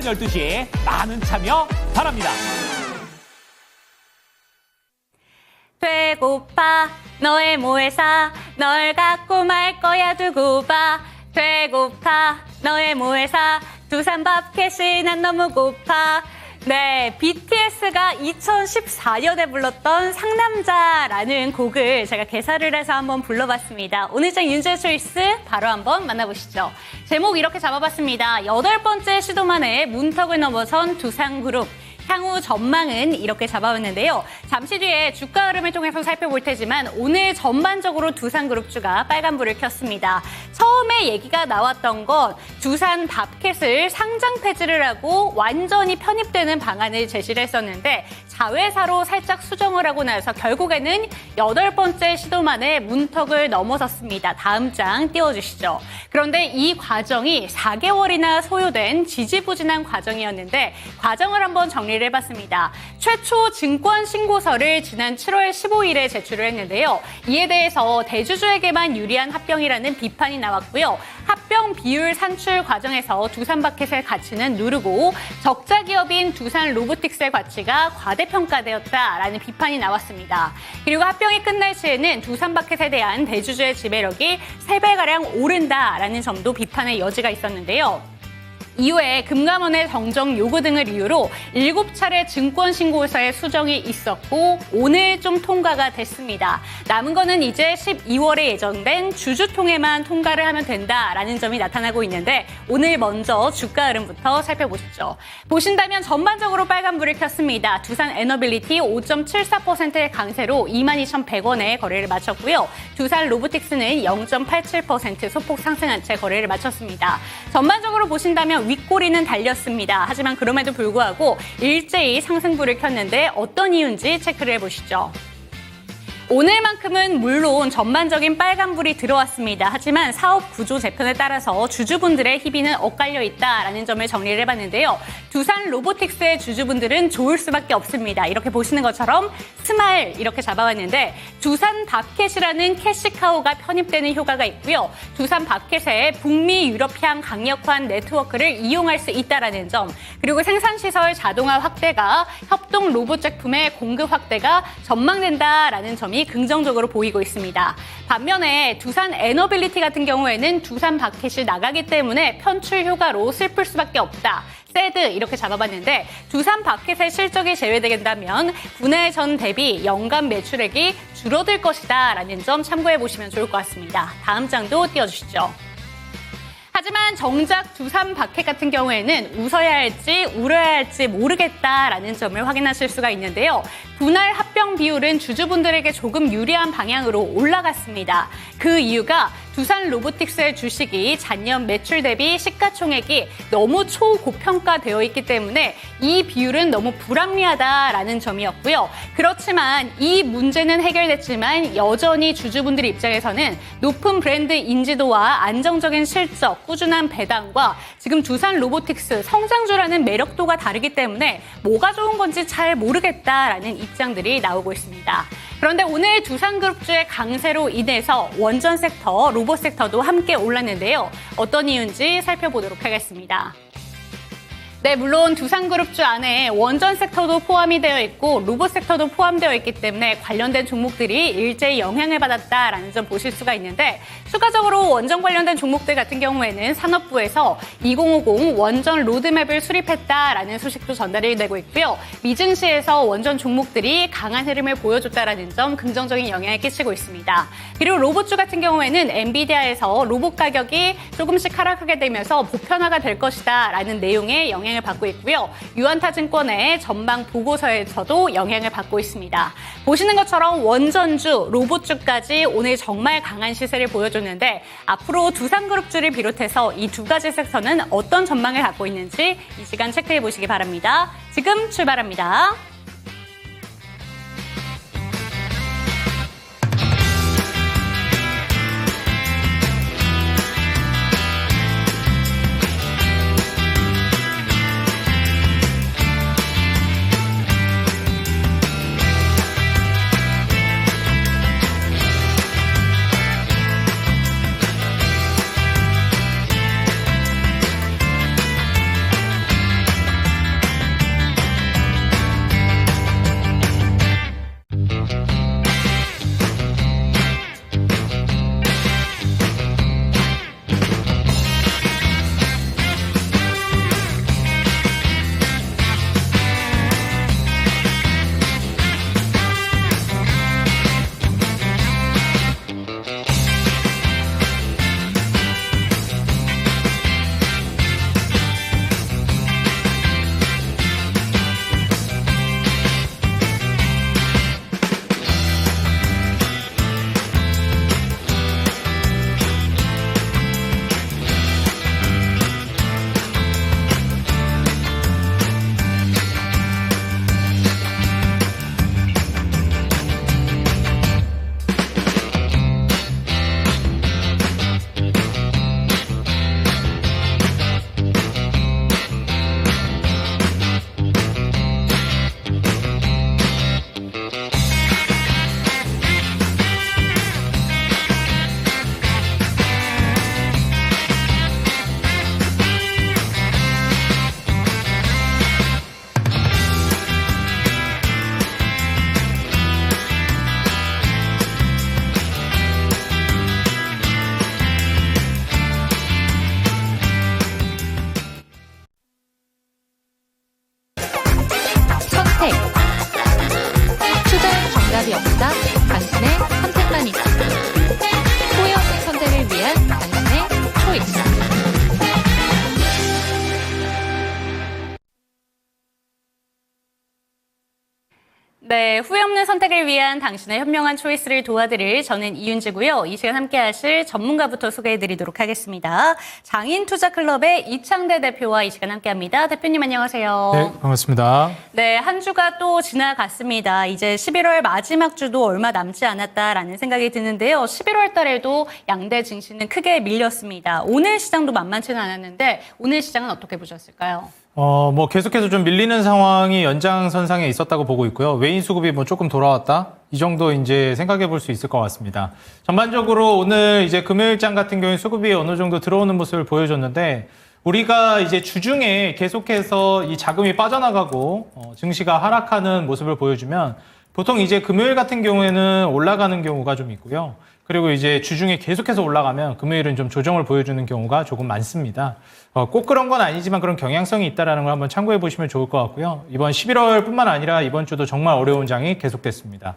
오전 12시 많은 참여 바랍니다. 되고파 너의 모회사 널 갖고 말 거야 두고 봐. 되고파 너의 모회사 두산밥켓이 난 너무 고파. 네, BTS가 2014년에 불렀던 상남자라는 곡을 제가 개사를 해서 한번 불러봤습니다. 오늘장 윤재 초이스 바로 한번 만나보시죠. 제목 이렇게 잡아봤습니다. 8번째 시도만에 문턱을 넘어선 두산그룹. 향후 전망은 이렇게 잡아왔는데요. 잠시 뒤에 주가 흐름을 통해서 살펴볼 테지만 오늘 전반적으로 두산그룹주가 빨간불을 켰습니다. 처음에 얘기가 나왔던 건 두산 밥켓을 상장 폐지를 하고 완전히 편입되는 방안을 제시를 했었는데 자회사로 살짝 수정을 하고 나서 결국에는 8번째 시도만에 문턱을 넘어섰습니다. 다음 장 띄워주시죠. 그런데 이 과정이 4개월이나 소요된 지지부진한 과정이었는데 과정을 한번 정리를 해봤습니다. 최초 증권 신고서를 지난 7월 15일에 제출을 했는데요. 이에 대해서 대주주에게만 유리한 합병이라는 비판이 나왔고요. 합병 비율 산출 과정에서 두산마켓의 가치는 누르고 적자 기업인 두산 로보틱스의 가치가 과대평가되었다라는 비판이 나왔습니다. 그리고 합병이 끝날 시에는 두산마켓에 대한 대주주의 지배력이 3배가량 오른다라는 점도 비판의 여지가 있었는데요. 이후에 금감원의 정정 요구 등을 이유로 7차례 증권신고서의 수정이 있었고 오늘 좀 통과가 됐습니다. 남은 거는 이제 12월에 예정된 주주통회만 통과를 하면 된다라는 점이 나타나고 있는데 오늘 먼저 주가 흐름부터 살펴보시죠. 보신다면 전반적으로 빨간불을 켰습니다. 두산 에너빌리티 5.74%의 강세로 22,100원에 거래를 마쳤고요. 두산 로보틱스는 0.87% 소폭 상승한 채 거래를 마쳤습니다. 전반적으로 보신다면 윗꼬리는 달렸습니다. 하지만 그럼에도 불구하고 일제히 상승불을 켰는데 어떤 이유인지 체크를 해보시죠. 오늘만큼은 물론 전반적인 빨간불이 들어왔습니다. 하지만 사업 구조 재편에 따라서 주주분들의 희비는 엇갈려 있다라는 점을 정리를 해봤는데요. 두산 로보틱스의 주주분들은 좋을 수밖에 없습니다. 이렇게 보시는 것처럼 스마일 이렇게 잡아왔는데 두산 밥켓이라는 캐시카우가 편입되는 효과가 있고요. 두산 밥켓의 북미 유럽향 강력한 네트워크를 이용할 수 있다라는 점 그리고 생산시설 자동화 확대가 협동 로봇 제품의 공급 확대가 전망된다라는 점이 긍정적으로 보이고 있습니다. 반면에 두산 에너빌리티 같은 경우에는 두산 밥켓이 나가기 때문에 편출 효과로 슬플 수밖에 없다. 세드 이렇게 잡아봤는데 두산 밥켓의 실적이 제외된다면 분해 전 대비 연간 매출액이 줄어들 것이다 라는 점 참고해 보시면 좋을 것 같습니다. 다음 장도 띄워주시죠. 하지만 정작 두산 밥켓 같은 경우에는 웃어야 할지 울어야 할지 모르겠다라는 점을 확인하실 수가 있는데요. 분할 합병 비율은 주주분들에게 조금 유리한 방향으로 올라갔습니다. 그 이유가 두산 로보틱스의 주식이 작년 매출 대비 시가총액이 너무 초고평가되어 있기 때문에 이 비율은 너무 불합리하다라는 점이었고요. 그렇지만 이 문제는 해결됐지만 여전히 주주분들 입장에서는 높은 브랜드 인지도와 안정적인 실적, 꾸준한 배당과 지금 두산 로보틱스 성장주라는 매력도가 다르기 때문에 뭐가 좋은 건지 잘 모르겠다라는 입장들이 나오고 있습니다. 그런데 오늘 두산그룹주의 강세로 인해서 원전 섹터, 로봇 섹터도 함께 올랐는데요. 어떤 이유인지 살펴보도록 하겠습니다. 네, 물론 두산그룹주 안에 원전 섹터도 포함이 되어 있고 로봇 섹터도 포함되어 있기 때문에 관련된 종목들이 일제히 영향을 받았다라는 점 보실 수가 있는데 추가적으로 원전 관련된 종목들 같은 경우에는 산업부에서 2050 원전 로드맵을 수립했다라는 소식도 전달이 되고 있고요. 미증시에서 원전 종목들이 강한 흐름을 보여줬다라는 점 긍정적인 영향을 끼치고 있습니다. 그리고 로봇주 같은 경우에는 엔비디아에서 로봇 가격이 조금씩 하락하게 되면서 보편화가 될 것이다라는 내용의 영향을 받고 있고요. 유한타증권의 전망 보고서에서도 영향을 받고 있습니다. 보시는 것처럼 원전주, 로봇주까지 오늘 정말 강한 시세를 보여줬는데 앞으로 두산그룹주를 비롯해서 이 두 가지 섹터는 어떤 전망을 갖고 있는지 이 시간 체크해 보시기 바랍니다. 지금 출발합니다. 네, 후회 없는 선택을 위한 당신의 현명한 초이스를 도와드릴 저는 이윤지고요. 이 시간 함께 하실 전문가부터 소개해드리도록 하겠습니다. 장인투자클럽의 이창대 대표와 이 시간 함께합니다. 대표님 안녕하세요. 네, 반갑습니다. 네, 한 주가 또 지나갔습니다. 이제 11월 마지막 주도 얼마 남지 않았다라는 생각이 드는데요. 11월 달에도 양대 증시는 크게 밀렸습니다. 오늘 시장도 만만치는 않았는데 오늘 시장은 어떻게 보셨을까요? 뭐 계속해서 좀 밀리는 상황이 연장선상에 있었다고 보고 있고요. 외인 수급이 뭐 조금 돌아왔다? 이 정도 이제 생각해 볼 수 있을 것 같습니다. 전반적으로 오늘 이제 금요일장 같은 경우에 수급이 어느 정도 들어오는 모습을 보여줬는데 우리가 이제 주중에 계속해서 이 자금이 빠져나가고 증시가 하락하는 모습을 보여주면 보통 이제 금요일 같은 경우에는 올라가는 경우가 좀 있고요. 그리고 이제 주중에 계속해서 올라가면 금요일은 좀 조정을 보여주는 경우가 조금 많습니다. 꼭 그런 건 아니지만 그런 경향성이 있다는 걸 한번 참고해 보시면 좋을 것 같고요. 이번 11월뿐만 아니라 이번 주도 정말 어려운 장이 계속됐습니다.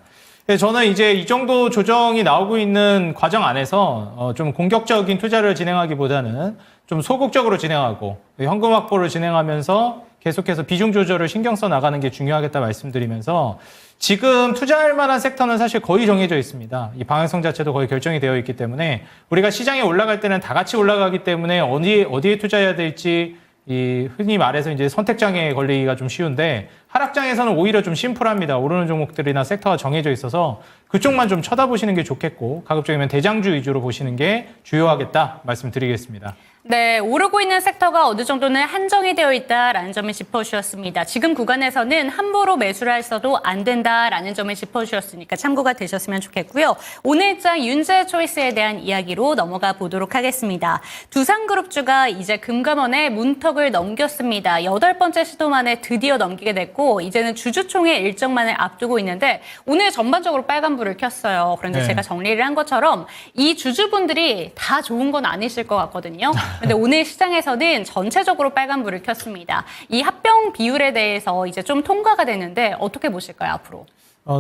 저는 이제 이 정도 조정이 나오고 있는 과정 안에서 좀 공격적인 투자를 진행하기보다는 좀 소극적으로 진행하고 현금 확보를 진행하면서 계속해서 비중 조절을 신경 써 나가는 게 중요하겠다 말씀드리면서 지금 투자할 만한 섹터는 사실 거의 정해져 있습니다. 이 방향성 자체도 거의 결정이 되어 있기 때문에 우리가 시장에 올라갈 때는 다 같이 올라가기 때문에 어디에 투자해야 될지 이 흔히 말해서 이제 선택장애에 걸리기가 좀 쉬운데 하락장에서는 오히려 좀 심플합니다. 오르는 종목들이나 섹터가 정해져 있어서 그쪽만 좀 쳐다보시는 게 좋겠고 가급적이면 대장주 위주로 보시는 게 주요하겠다 말씀드리겠습니다. 네, 오르고 있는 섹터가 어느 정도는 한정이 되어 있다라는 점을 짚어주셨습니다. 지금 구간에서는 함부로 매수를 했어도 안 된다라는 점을 짚어주셨으니까 참고가 되셨으면 좋겠고요. 오늘장 윤재 초이스에 대한 이야기로 넘어가 보도록 하겠습니다. 두산그룹주가 이제 금감원의 문턱을 넘겼습니다. 8번째 시도 만에 드디어 넘기게 됐고 이제는 주주총회 일정만을 앞두고 있는데 오늘 전반적으로 빨간불을 켰어요. 그런데 네. 제가 정리를 한 것처럼 이 주주분들이 다 좋은 건 아니실 것 같거든요. 근데 오늘 시장에서는 전체적으로 빨간불을 켰습니다. 이 합병 비율에 대해서 이제 좀 통과가 됐는데 어떻게 보실까요, 앞으로?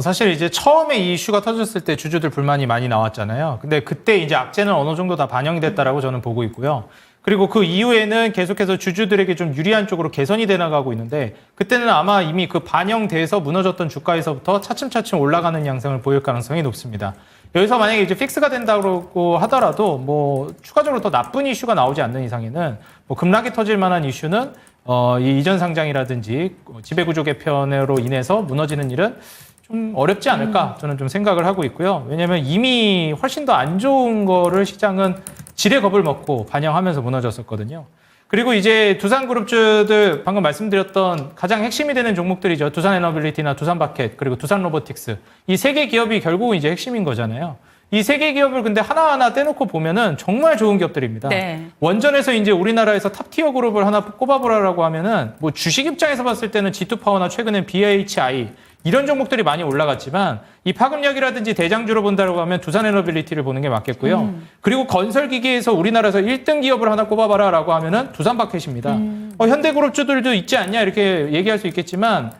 사실 이제 처음에 이 이슈가 터졌을 때 주주들 불만이 많이 나왔잖아요. 근데 그때 이제 악재는 어느 정도 다 반영이 됐다라고 저는 보고 있고요. 그리고 그 이후에는 계속해서 주주들에게 좀 유리한 쪽으로 개선이 돼 나가고 있는데 그때는 아마 이미 그 반영돼서 무너졌던 주가에서부터 차츰차츰 올라가는 양상을 보일 가능성이 높습니다. 여기서 만약에 이제 픽스가 된다고 하더라도 뭐 추가적으로 더 나쁜 이슈가 나오지 않는 이상에는 뭐 급락이 터질 만한 이슈는 이 이전 상장이라든지 지배구조 개편으로 인해서 무너지는 일은 좀 어렵지 않을까 저는 좀 생각을 하고 있고요. 왜냐하면 이미 훨씬 더 안 좋은 거를 시장은 지레 겁을 먹고 반영하면서 무너졌었거든요. 그리고 이제 두산그룹주들 방금 말씀드렸던 가장 핵심이 되는 종목들이죠. 두산에너빌리티나 두산바켓 그리고 두산로보틱스 이 세 개 기업이 결국은 이제 핵심인 거잖아요. 이 세 개 기업을 근데 하나하나 떼놓고 보면은 정말 좋은 기업들입니다. 네. 원전에서 이제 우리나라에서 탑티어 그룹을 하나 꼽아보라고 하면은 뭐 주식 입장에서 봤을 때는 G2파워나 최근엔 BHI 이런 종목들이 많이 올라갔지만 이 파급력이라든지 대장주로 본다고 하면 두산에너빌리티를 보는 게 맞겠고요. 그리고 건설기계에서 우리나라에서 1등 기업을 하나 꼽아봐라라고 하면은 두산바켓입니다. 현대그룹주들도 있지 않냐 이렇게 얘기할 수 있겠지만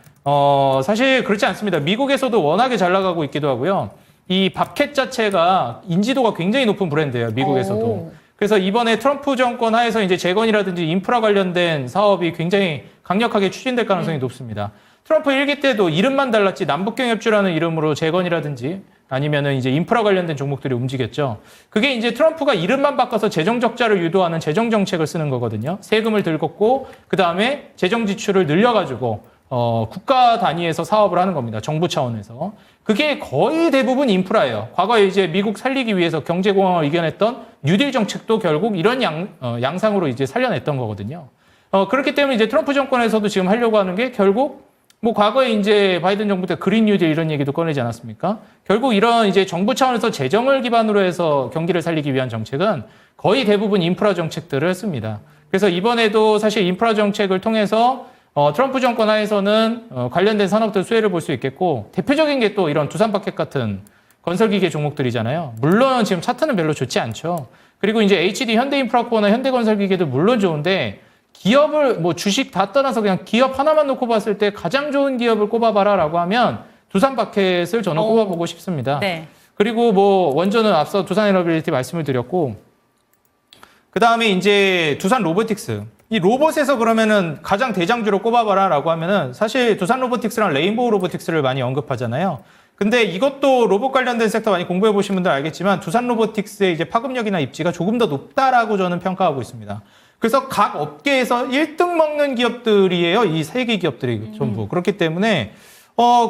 사실 그렇지 않습니다. 미국에서도 워낙에 잘 나가고 있기도 하고요. 이 바켓 자체가 인지도가 굉장히 높은 브랜드예요. 미국에서도. 오. 그래서 이번에 트럼프 정권 하에서 이제 재건이라든지 인프라 관련된 사업이 굉장히 강력하게 추진될 가능성이 높습니다. 트럼프 1기 때도 이름만 달랐지 남북경협주라는 이름으로 재건이라든지 아니면은 이제 인프라 관련된 종목들이 움직였죠. 그게 이제 트럼프가 이름만 바꿔서 재정 적자를 유도하는 재정 정책을 쓰는 거거든요. 세금을 들 걷고 그 다음에 재정 지출을 늘려가지고 국가 단위에서 사업을 하는 겁니다. 정부 차원에서. 그게 거의 대부분 인프라예요. 과거에 이제 미국 살리기 위해서 경제공황을 이겨냈던 뉴딜 정책도 결국 이런 양상으로 이제 살려냈던 거거든요. 그렇기 때문에 이제 트럼프 정권에서도 지금 하려고 하는 게 결국 뭐 과거에 이제 바이든 정부 때 그린 뉴딜 이런 얘기도 꺼내지 않았습니까? 결국 이런 이제 정부 차원에서 재정을 기반으로 해서 경기를 살리기 위한 정책은 거의 대부분 인프라 정책들을 했습니다. 그래서 이번에도 사실 인프라 정책을 통해서 트럼프 정권 하에서는 관련된 산업들 수혜를 볼 수 있겠고 대표적인 게 또 이런 두산바켓 같은 건설기계 종목들이잖아요. 물론 지금 차트는 별로 좋지 않죠. 그리고 이제 HD 현대인프라코어나 현대건설기계도 물론 좋은데 기업을 뭐 주식 다 떠나서 그냥 기업 하나만 놓고 봤을 때 가장 좋은 기업을 꼽아봐라라고 하면 두산바켓을 저는 꼽아보고 싶습니다. 네. 그리고 뭐 원전은 앞서 두산에너빌리티 말씀을 드렸고 그 다음에 이제 두산로보틱스 이 로봇에서 그러면은 가장 대장주로 꼽아봐라라고 하면은 사실 두산 로보틱스랑 레인보우 로보틱스를 많이 언급하잖아요. 근데 이것도 로봇 관련된 섹터 많이 공부해 보신 분들 알겠지만 두산 로보틱스의 이제 파급력이나 입지가 조금 더 높다라고 저는 평가하고 있습니다. 그래서 각 업계에서 1등 먹는 기업들이에요. 이 세 개 기업들이 전부. 그렇기 때문에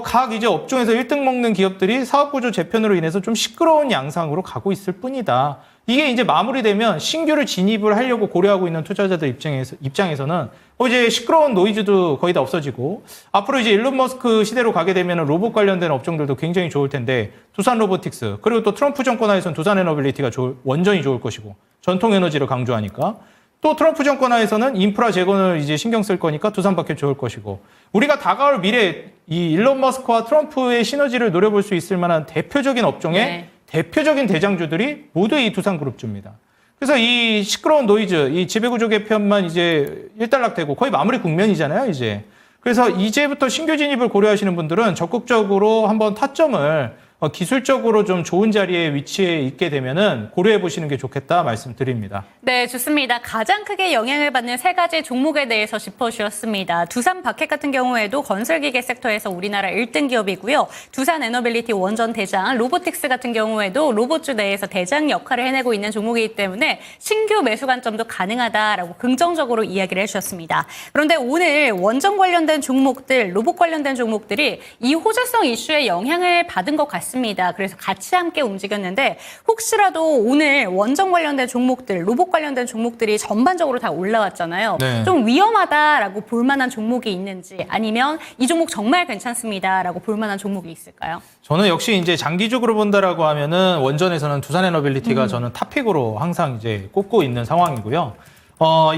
각 이제 업종에서 1등 먹는 기업들이 사업구조 재편으로 인해서 좀 시끄러운 양상으로 가고 있을 뿐이다. 이게 이제 마무리되면 신규를 진입을 하려고 고려하고 있는 투자자들 입장에서는 이제 시끄러운 노이즈도 거의 다 없어지고 앞으로 이제 일론 머스크 시대로 가게 되면 로봇 관련된 업종들도 굉장히 좋을 텐데 두산 로보틱스 그리고 또 트럼프 정권 하에서는 두산 에너빌리티가 원전이 좋을 것이고 전통 에너지를 강조하니까 또 트럼프 정권 하에서는 인프라 재건을 이제 신경 쓸 거니까 두산밖에 좋을 것이고 우리가 다가올 미래 이 일론 머스크와 트럼프의 시너지를 노려볼 수 있을 만한 대표적인 업종의 네. 대표적인 대장주들이 모두 이 두산그룹주입니다. 그래서 이 시끄러운 노이즈, 이 지배구조 개편만 이제 일단락되고 거의 마무리 국면이잖아요, 이제. 그래서 이제부터 신규 진입을 고려하시는 분들은 적극적으로 한번 타점을 기술적으로 좀 좋은 자리에 위치해 있게 되면은 고려해 보시는 게 좋겠다 말씀드립니다. 네, 좋습니다. 가장 크게 영향을 받는 세 가지 종목에 대해서 짚어주셨습니다. 두산 바켓 같은 경우에도 건설기계 섹터에서 우리나라 1등 기업이고요. 두산 에너빌리티 원전 대장, 로보틱스 같은 경우에도 로봇주 내에서 대장 역할을 해내고 있는 종목이기 때문에 신규 매수 관점도 가능하다라고 긍정적으로 이야기를 해주셨습니다. 그런데 오늘 원전 관련된 종목들, 로봇 관련된 종목들이 이 호재성 이슈에 영향을 받은 것 같습니다. 그래서 같이 함께 움직였는데 혹시라도 오늘 원전 관련된 종목들, 로봇 관련된 종목들이 전반적으로 다 올라왔잖아요. 네. 좀 위험하다라고 볼 만한 종목이 있는지 아니면 이 종목 정말 괜찮습니다라고 볼 만한 종목이 있을까요? 저는 역시 이제 장기적으로 본다라고 하면은 원전에서는 두산 에너빌리티가 저는 탑픽으로 항상 이제 꼽고 있는 상황이고요.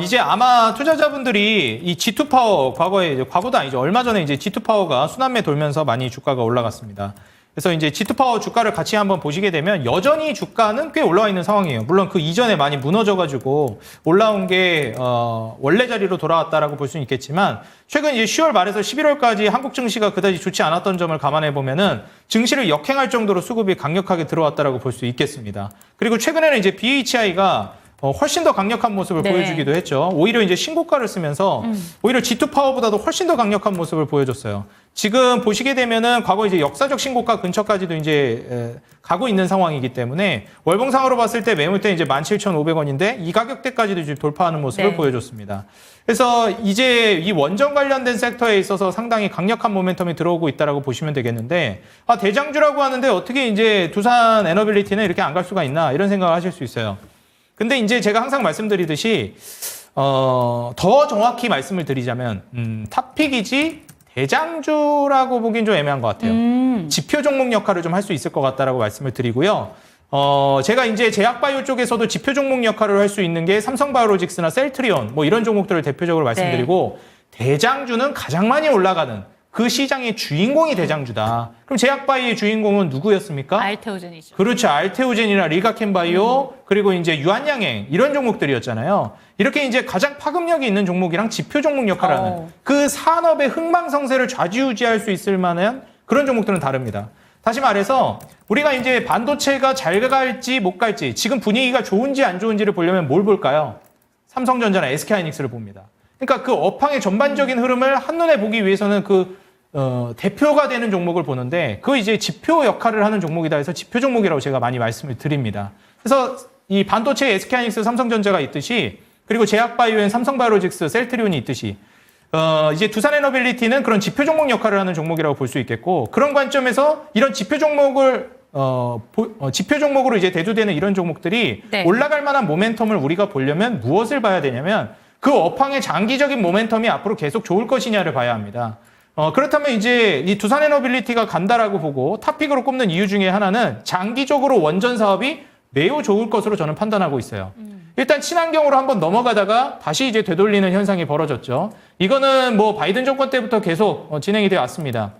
이제 아마 투자자분들이 이 G2 파워 과거도 아니죠. 얼마 전에 이제 G2 파워가 순환매 돌면서 많이 주가가 올라갔습니다. 그래서 이제 G2 파워 주가를 같이 한번 보시게 되면 여전히 주가는 꽤 올라와 있는 상황이에요. 물론 그 이전에 많이 무너져가지고 올라온 게 원래 자리로 돌아왔다라고 볼 수는 있겠지만 최근 이제 10월 말에서 11월까지 한국 증시가 그다지 좋지 않았던 점을 감안해 보면은 증시를 역행할 정도로 수급이 강력하게 들어왔다라고 볼 수 있겠습니다. 그리고 최근에는 이제 BHI가 훨씬 더 강력한 모습을 네. 보여주기도 했죠. 오히려 이제 신고가를 쓰면서 오히려 G2 파워보다도 훨씬 더 강력한 모습을 보여줬어요. 지금 보시게 되면은 과거 이제 역사적 신고가 근처까지도 이제 가고 있는 상황이기 때문에 월봉상으로 봤을 때 매물대 이제 17,500원인데 이 가격대까지도 지금 돌파하는 모습을 네. 보여줬습니다. 그래서 이제 이 원전 관련된 섹터에 있어서 상당히 강력한 모멘텀이 들어오고 있다라고 보시면 되겠는데 대장주라고 하는데 어떻게 이제 두산 에너빌리티는 이렇게 안 갈 수가 있나 이런 생각을 하실 수 있어요. 근데 이제 제가 항상 말씀드리듯이 더 정확히 말씀을 드리자면 탑픽이지 대장주라고 보긴 좀 애매한 것 같아요. 지표 종목 역할을 좀 할 수 있을 것 같다라고 말씀을 드리고요. 제가 이제 제약바이오 쪽에서도 지표 종목 역할을 할 수 있는 게 삼성바이오로직스나 셀트리온 뭐 이런 종목들을 대표적으로 말씀드리고 대장주는 가장 많이 올라가는 그 시장의 주인공이 대장주다. 그럼 제약바이오의 주인공은 누구였습니까? 알테오젠이죠. 그렇죠. 알테오젠이나 리가켄바이오 그리고 이제 유한양행 이런 종목들이었잖아요. 이렇게 이제 가장 파급력이 있는 종목이랑 지표 종목 역할을 하는 그 산업의 흥망성쇠를 좌지우지할 수 있을 만한 그런 종목들은 다릅니다. 다시 말해서 우리가 이제 반도체가 잘 갈지 못 갈지 지금 분위기가 좋은지 안 좋은지를 보려면 뭘 볼까요? 삼성전자나 SK하이닉스를 봅니다. 그러니까 그 업황의 전반적인 흐름을 한눈에 보기 위해서는 대표가 되는 종목을 보는데 그 이제 지표 역할을 하는 종목이다 해서 지표 종목이라고 제가 많이 말씀을 드립니다. 그래서 이 반도체에 SK하이닉스, 삼성전자가 있듯이 그리고 제약바이오엔 삼성바이오로직스, 셀트리온이 있듯이 이제 두산 에너빌리티는 그런 지표 종목 역할을 하는 종목이라고 볼 수 있겠고 그런 관점에서 이런 지표 종목을 지표 종목으로 이제 대두되는 이런 종목들이 네. 올라갈 만한 모멘텀을 우리가 보려면 무엇을 봐야 되냐면 그 업황의 장기적인 모멘텀이 앞으로 계속 좋을 것이냐를 봐야 합니다. 그렇다면 이제 이 두산 에너빌리티가 간다라고 보고 탑픽으로 꼽는 이유 중에 하나는 장기적으로 원전 사업이 매우 좋을 것으로 저는 판단하고 있어요. 일단 친환경으로 한번 넘어가다가 다시 이제 되돌리는 현상이 벌어졌죠. 이거는 뭐 바이든 정권 때부터 계속 진행이 되어 왔습니다.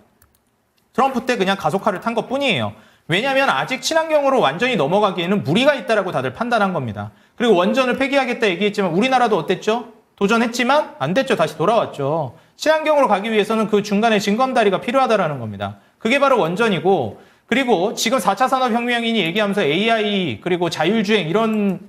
트럼프 때 그냥 가속화를 탄 것뿐이에요. 왜냐하면 아직 친환경으로 완전히 넘어가기에는 무리가 있다라고 다들 판단한 겁니다. 그리고 원전을 폐기하겠다 얘기했지만 우리나라도 어땠죠? 도전했지만 안 됐죠. 다시 돌아왔죠. 친환경으로 가기 위해서는 그 중간에 징검다리가 필요하다라는 겁니다. 그게 바로 원전이고 그리고 지금 4차 산업혁명이니 얘기하면서 AI 그리고 자율주행 이런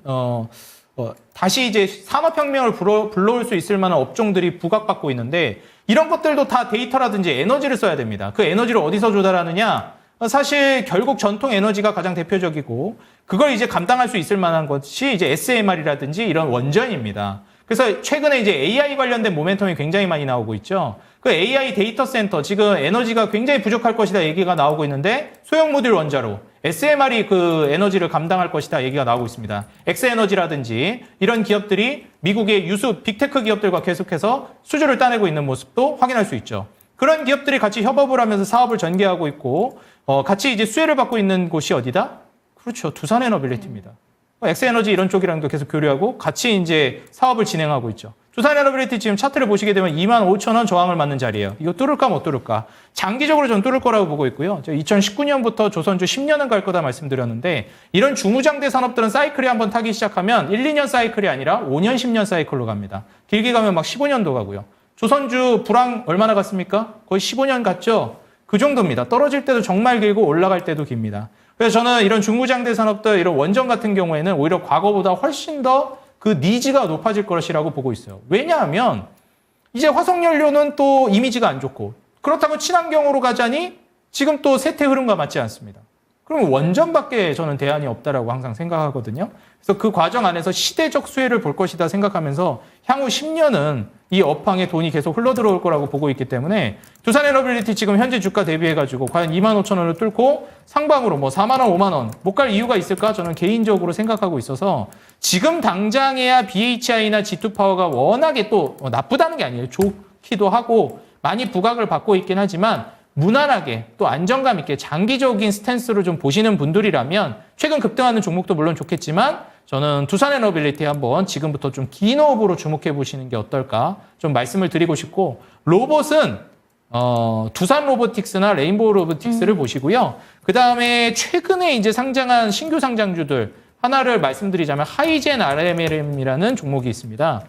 다시 이제 산업혁명을 불러올 수 있을 만한 업종들이 부각받고 있는데 이런 것들도 다 데이터라든지 에너지를 써야 됩니다. 그 에너지를 어디서 조달하느냐? 사실 결국 전통 에너지가 가장 대표적이고 그걸 이제 감당할 수 있을 만한 것이 이제 SMR이라든지 이런 원전입니다. 그래서 최근에 이제 AI 관련된 모멘텀이 굉장히 많이 나오고 있죠. 그 AI 데이터 센터 지금 에너지가 굉장히 부족할 것이다 얘기가 나오고 있는데 소형 모듈 원자로 SMR이 그 에너지를 감당할 것이다 얘기가 나오고 있습니다. 엑스에너지라든지 이런 기업들이 미국의 유수 빅테크 기업들과 계속해서 수주를 따내고 있는 모습도 확인할 수 있죠. 그런 기업들이 같이 협업을 하면서 사업을 전개하고 있고 같이 이제 수혜를 받고 있는 곳이 어디다? 그렇죠. 두산에너빌리티입니다. 엑스에너지 이런 쪽이랑도 계속 교류하고 같이 이제 사업을 진행하고 있죠. 두산에너빌리티 지금 차트를 보시게 되면 25,000원 저항을 맞는 자리예요. 이거 뚫을까 못 뚫을까? 장기적으로 전 뚫을 거라고 보고 있고요. 2019년부터 조선주 10년은 갈 거다 말씀드렸는데 이런 중무장대 산업들은 사이클이 한번 타기 시작하면 1, 2년 사이클이 아니라 5년, 10년 사이클로 갑니다. 길게 가면 막 15년도 가고요. 조선주 불황 얼마나 갔습니까? 거의 15년 갔죠? 그 정도입니다. 떨어질 때도 정말 길고 올라갈 때도 깁니다. 그래서 저는 이런 중무장대 산업들, 이런 원전 같은 경우에는 오히려 과거보다 훨씬 더 그 니즈가 높아질 것이라고 보고 있어요. 왜냐하면 이제 화석연료는 또 이미지가 안 좋고 그렇다고 친환경으로 가자니 지금 또 세태 흐름과 맞지 않습니다. 그럼 원전밖에 저는 대안이 없다라고 항상 생각하거든요. 그래서 그 과정 안에서 시대적 수혜를 볼 것이다 생각하면서 향후 10년은 이 업황에 돈이 계속 흘러들어올 거라고 보고 있기 때문에 두산에너빌리티 지금 현재 주가 대비해가지고 과연 25,000원을 뚫고 상방으로 뭐 4만 원, 5만 원 못 갈 이유가 있을까? 저는 개인적으로 생각하고 있어서 지금 당장에야 BHI나 G2파워가 워낙에 또 나쁘다는 게 아니에요. 좋기도 하고 많이 부각을 받고 있긴 하지만 무난하게 또 안정감 있게 장기적인 스탠스로 좀 보시는 분들이라면 최근 급등하는 종목도 물론 좋겠지만 저는 두산에너빌리티 한번 지금부터 좀 긴 호흡으로 주목해 보시는 게 어떨까 좀 말씀을 드리고 싶고 로봇은 두산 로보틱스나 레인보우 로보틱스를 보시고요. 그 다음에 최근에 이제 상장한 신규 상장주들 하나를 말씀드리자면 하이젠 RMLM이라는 종목이 있습니다.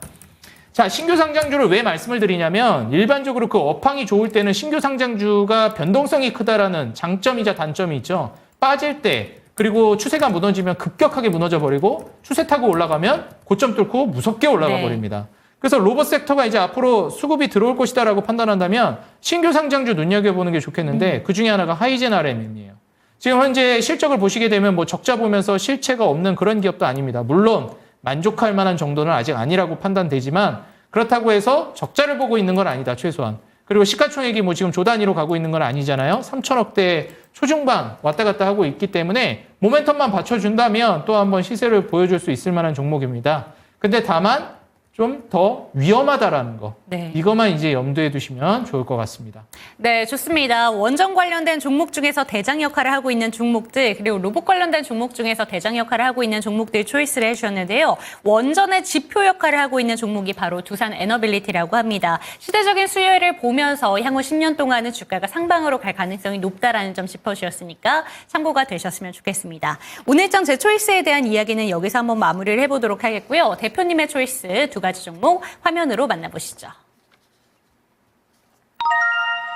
자, 신규 상장주를 왜 말씀을 드리냐면 일반적으로 그 업황이 좋을 때는 신규 상장주가 변동성이 크다라는 장점이자 단점이 있죠. 빠질 때 그리고 추세가 무너지면 급격하게 무너져 버리고 추세 타고 올라가면 고점 뚫고 무섭게 올라가 버립니다. 그래서 로봇 섹터가 이제 앞으로 수급이 들어올 것이다라고 판단한다면 신규 상장주 눈여겨보는 게 좋겠는데 그 중에 하나가 하이젠 RMM이에요. 지금 현재 실적을 보시게 되면 뭐 적자 보면서 실체가 없는 그런 기업도 아닙니다. 물론 만족할 만한 정도는 아직 아니라고 판단되지만 그렇다고 해서 적자를 보고 있는 건 아니다, 최소한. 그리고 시가총액이 뭐 지금 조 단위로 가고 있는 건 아니잖아요. 3천억대 초중반 왔다 갔다 하고 있기 때문에 모멘텀만 받쳐준다면 또 한번 시세를 보여줄 수 있을 만한 종목입니다. 근데 다만 좀 더 위험하다라는 거. 네. 이것만 이제 염두에 두시면 좋을 것 같습니다. 네, 좋습니다. 원전 관련된 종목 중에서 대장 역할을 하고 있는 종목들, 그리고 로봇 관련된 종목 중에서 대장 역할을 하고 있는 종목들 초이스를 해주셨는데요. 원전의 지표 역할을 하고 있는 종목이 바로 두산에너빌리티라고 합니다. 시대적인 수요를 보면서 향후 10년 동안은 주가가 상방으로 갈 가능성이 높다라는 점 짚어주셨으니까 참고가 되셨으면 좋겠습니다. 오늘 장 제 초이스에 대한 이야기는 여기서 한번 마무리를 해보도록 하겠고요. 대표님의 초이스 두 가지 종목 화면으로 만나보시죠.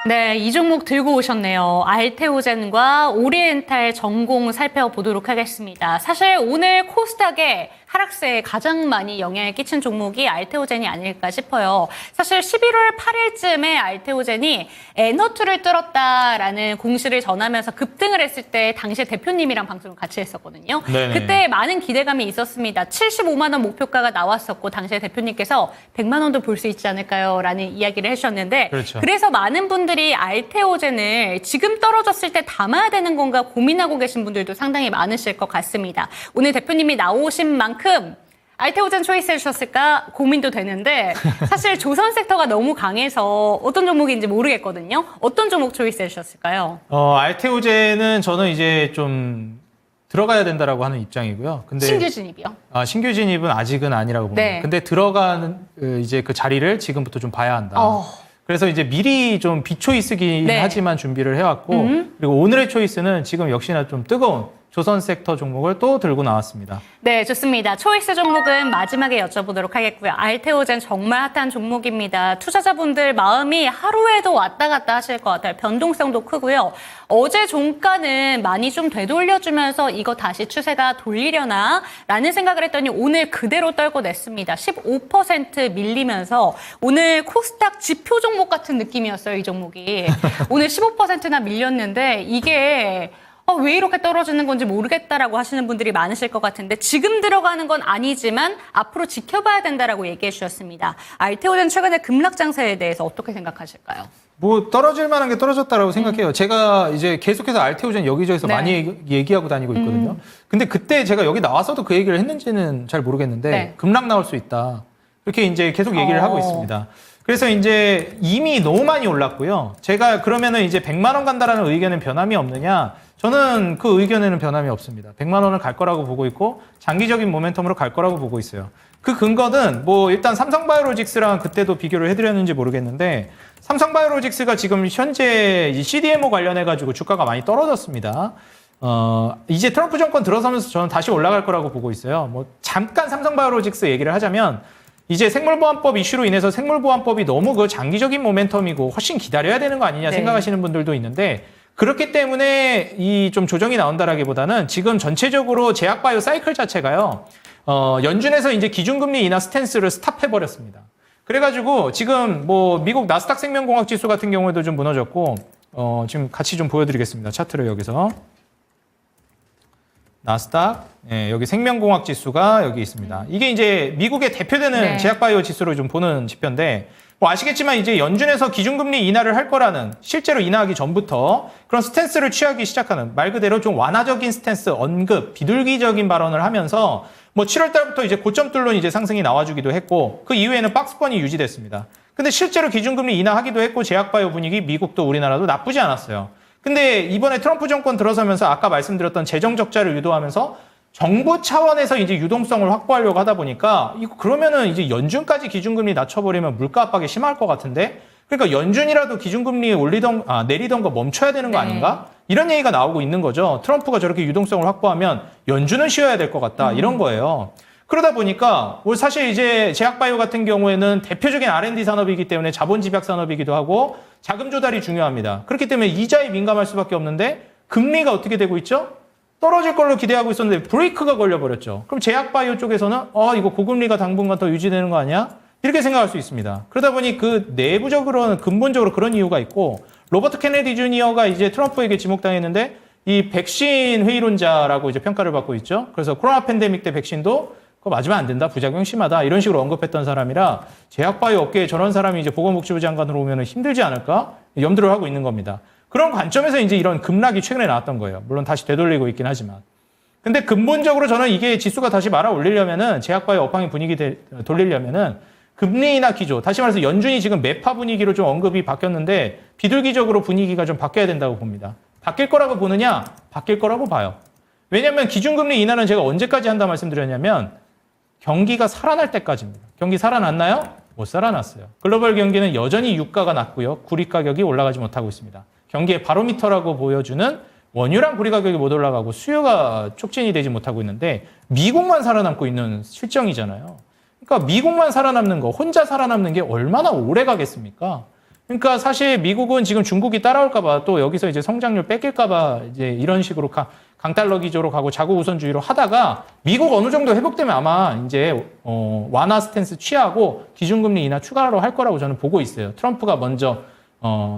네, 이 종목 들고 오셨네요. 알테오젠과 오리엔탈 전공 살펴보도록 하겠습니다. 사실 오늘 코스닥에 하락세에 가장 많이 영향을 끼친 종목이 알테오젠이 아닐까 싶어요. 사실 11월 8일쯤에 알테오젠이 N2를 뚫었다라는 공시를 전하면서 급등을 했을 때 당시에 대표님이랑 방송을 같이 했었거든요. 네네. 그때 많은 기대감이 있었습니다. 75만 원 목표가가 나왔었고 당시에 대표님께서 100만 원도 볼 수 있지 않을까요? 라는 이야기를 해주셨는데 그렇죠. 그래서 많은 분들이 알테오젠을 지금 떨어졌을 때 담아야 되는 건가 고민하고 계신 분들도 상당히 많으실 것 같습니다. 오늘 대표님이 나오신 만큼 알테오젠 초이스 해주셨을까 고민도 되는데 사실 조선 섹터가 너무 강해서 어떤 종목인지 모르겠거든요. 어떤 종목 초이스 해주셨을까요? 알테오젠은 저는 이제 좀 들어가야 된다라고 하는 입장이고요. 근데 신규 진입이요? 신규 진입은 아직은 아니라고 봅니다. 네. 근데 들어가는 이제 그 자리를 지금부터 좀 봐야 한다. 그래서 이제 미리 좀 비초이스긴 네. 하지만 준비를 해왔고 그리고 오늘의 초이스는 지금 역시나 좀 뜨거운 조선 섹터 종목을 또 들고 나왔습니다. 네, 좋습니다. 초이스 종목은 마지막에 여쭤보도록 하겠고요. 알테오젠 정말 핫한 종목입니다. 투자자분들 마음이 하루에도 왔다 갔다 하실 것 같아요. 변동성도 크고요. 어제 종가는 많이 좀 되돌려주면서 이거 다시 추세가 돌리려나? 라는 생각을 했더니 오늘 그대로 떨고 냈습니다. 15% 밀리면서 오늘 코스닥 지표 종목 같은 느낌이었어요, 이 종목이. 오늘 15%나 밀렸는데 이게 왜 이렇게 떨어지는 건지 모르겠다라고 하시는 분들이 많으실 것 같은데 지금 들어가는 건 아니지만 앞으로 지켜봐야 된다라고 얘기해 주셨습니다. 알테오젠 최근에 급락 장세에 대해서 어떻게 생각하실까요? 뭐 떨어질 만한 게 떨어졌다라고 생각해요. 제가 이제 계속해서 알테오젠 여기저기서 네. 많이 얘기하고 다니고 있거든요. 근데 그때 제가 여기 나와서도 그 얘기를 했는지는 잘 모르겠는데 네. 급락 나올 수 있다. 이렇게 이제 계속 얘기를 하고 있습니다. 그래서 이제 이미 너무 많이 올랐고요. 제가 그러면은 이제 100만 원 간다라는 의견은 변함이 없느냐? 저는 그 의견에는 변함이 없습니다. 100만 원을 갈 거라고 보고 있고 장기적인 모멘텀으로 갈 거라고 보고 있어요. 그 근거는 뭐 일단 삼성바이오로직스랑 그때도 비교를 해드렸는지 모르겠는데 삼성바이오로직스가 지금 현재 이 CDMO 관련해가지고 주가가 많이 떨어졌습니다. 이제 트럼프 정권 들어서면서 저는 다시 올라갈 거라고 보고 있어요. 뭐 잠깐 삼성바이오로직스 얘기를 하자면 이제 생물보안법 이슈로 인해서 생물보안법이 너무 그 장기적인 모멘텀이고 훨씬 기다려야 되는 거 아니냐 생각하시는 분들도 있는데 그렇기 때문에 이 좀 조정이 나온다라기보다는 지금 전체적으로 제약바이오 사이클 자체가요. 연준에서 이제 기준금리 인하 스탠스를 스탑해버렸습니다. 그래가지고 지금 뭐 미국 나스닥 생명공학 지수 같은 경우에도 좀 무너졌고 지금 같이 좀 보여드리겠습니다. 차트를 여기서. 나스닥, 여기 생명공학 지수가 여기 있습니다. 이게 이제 미국의 대표되는 네. 제약바이오 지수로 좀 보는 지표인데 뭐 아시겠지만 이제 연준에서 기준금리 인하를 할 거라는 실제로 인하하기 전부터 그런 스탠스를 취하기 시작하는 말 그대로 좀 완화적인 스탠스, 언급, 비둘기적인 발언을 하면서 뭐 7월 달부터 이제 고점 뚫는 이제 상승이 나와주기도 했고 그 이후에는 박스권이 유지됐습니다. 근데 실제로 기준금리 인하하기도 했고 제약바이오 분위기 미국도 우리나라도 나쁘지 않았어요. 근데 이번에 트럼프 정권 들어서면서 아까 말씀드렸던 재정 적자를 유도하면서 정부 차원에서 이제 유동성을 확보하려고 하다 보니까 이거 그러면은 이제 연준까지 기준금리 낮춰버리면 물가 압박이 심할 것 같은데 그러니까 연준이라도 기준금리 내리던 거 멈춰야 되는 거 아닌가? 이런 얘기가 나오고 있는 거죠. 트럼프가 저렇게 유동성을 확보하면 연준은 쉬어야 될 것 같다 이런 거예요. 그러다 보니까 사실 이제 제약바이오 같은 경우에는 대표적인 R&D 산업이기 때문에 자본 집약 산업이기도 하고 자금 조달이 중요합니다. 그렇기 때문에 이자에 민감할 수밖에 없는데 금리가 어떻게 되고 있죠? 떨어질 걸로 기대하고 있었는데 브레이크가 걸려버렸죠. 그럼 제약바이오 쪽에서는 이거 고금리가 당분간 더 유지되는 거 아니야? 이렇게 생각할 수 있습니다. 그러다 보니 그 내부적으로는 근본적으로 그런 이유가 있고 로버트 케네디 주니어가 이제 트럼프에게 지목당했는데 이 백신 회의론자라고 이제 평가를 받고 있죠. 그래서 코로나 팬데믹 때 백신도 그거 맞으면 안 된다, 부작용 심하다 이런 식으로 언급했던 사람이라 제약바이오 업계에 저런 사람이 이제 보건복지부 장관으로 오면 힘들지 않을까 염두를 하고 있는 겁니다. 그런 관점에서 이제 이런 급락이 최근에 나왔던 거예요. 물론 다시 되돌리고 있긴 하지만. 근데 근본적으로 저는 이게 지수가 다시 말아 올리려면은 제약바이오 업황의 분위기 돌리려면은 금리 인하 기조, 다시 말해서 연준이 지금 매파 분위기로 좀 언급이 바뀌었는데 비둘기적으로 분위기가 좀 바뀌어야 된다고 봅니다. 바뀔 거라고 보느냐? 바뀔 거라고 봐요. 왜냐하면 기준금리 인하는 제가 언제까지 한다 말씀드렸냐면 경기가 살아날 때까지입니다. 경기 살아났나요? 못 살아났어요. 글로벌 경기는 여전히 유가가 낮고요. 구리 가격이 올라가지 못하고 있습니다. 경기의 바로미터라고 보여주는 원유랑 구리 가격이 못 올라가고 수요가 촉진이 되지 못하고 있는데 미국만 살아남고 있는 실정이잖아요. 그러니까 미국만 살아남는 거, 혼자 살아남는 게 얼마나 오래 가겠습니까? 그러니까 사실 미국은 지금 중국이 따라올까봐 또 여기서 이제 성장률 뺏길까봐 이제 이런 식으로 강달러 기조로 가고 자국 우선주의로 하다가 미국 어느 정도 회복되면 아마 이제 완화 스탠스 취하고 기준금리 인하 추가로 할 거라고 저는 보고 있어요. 트럼프가 먼저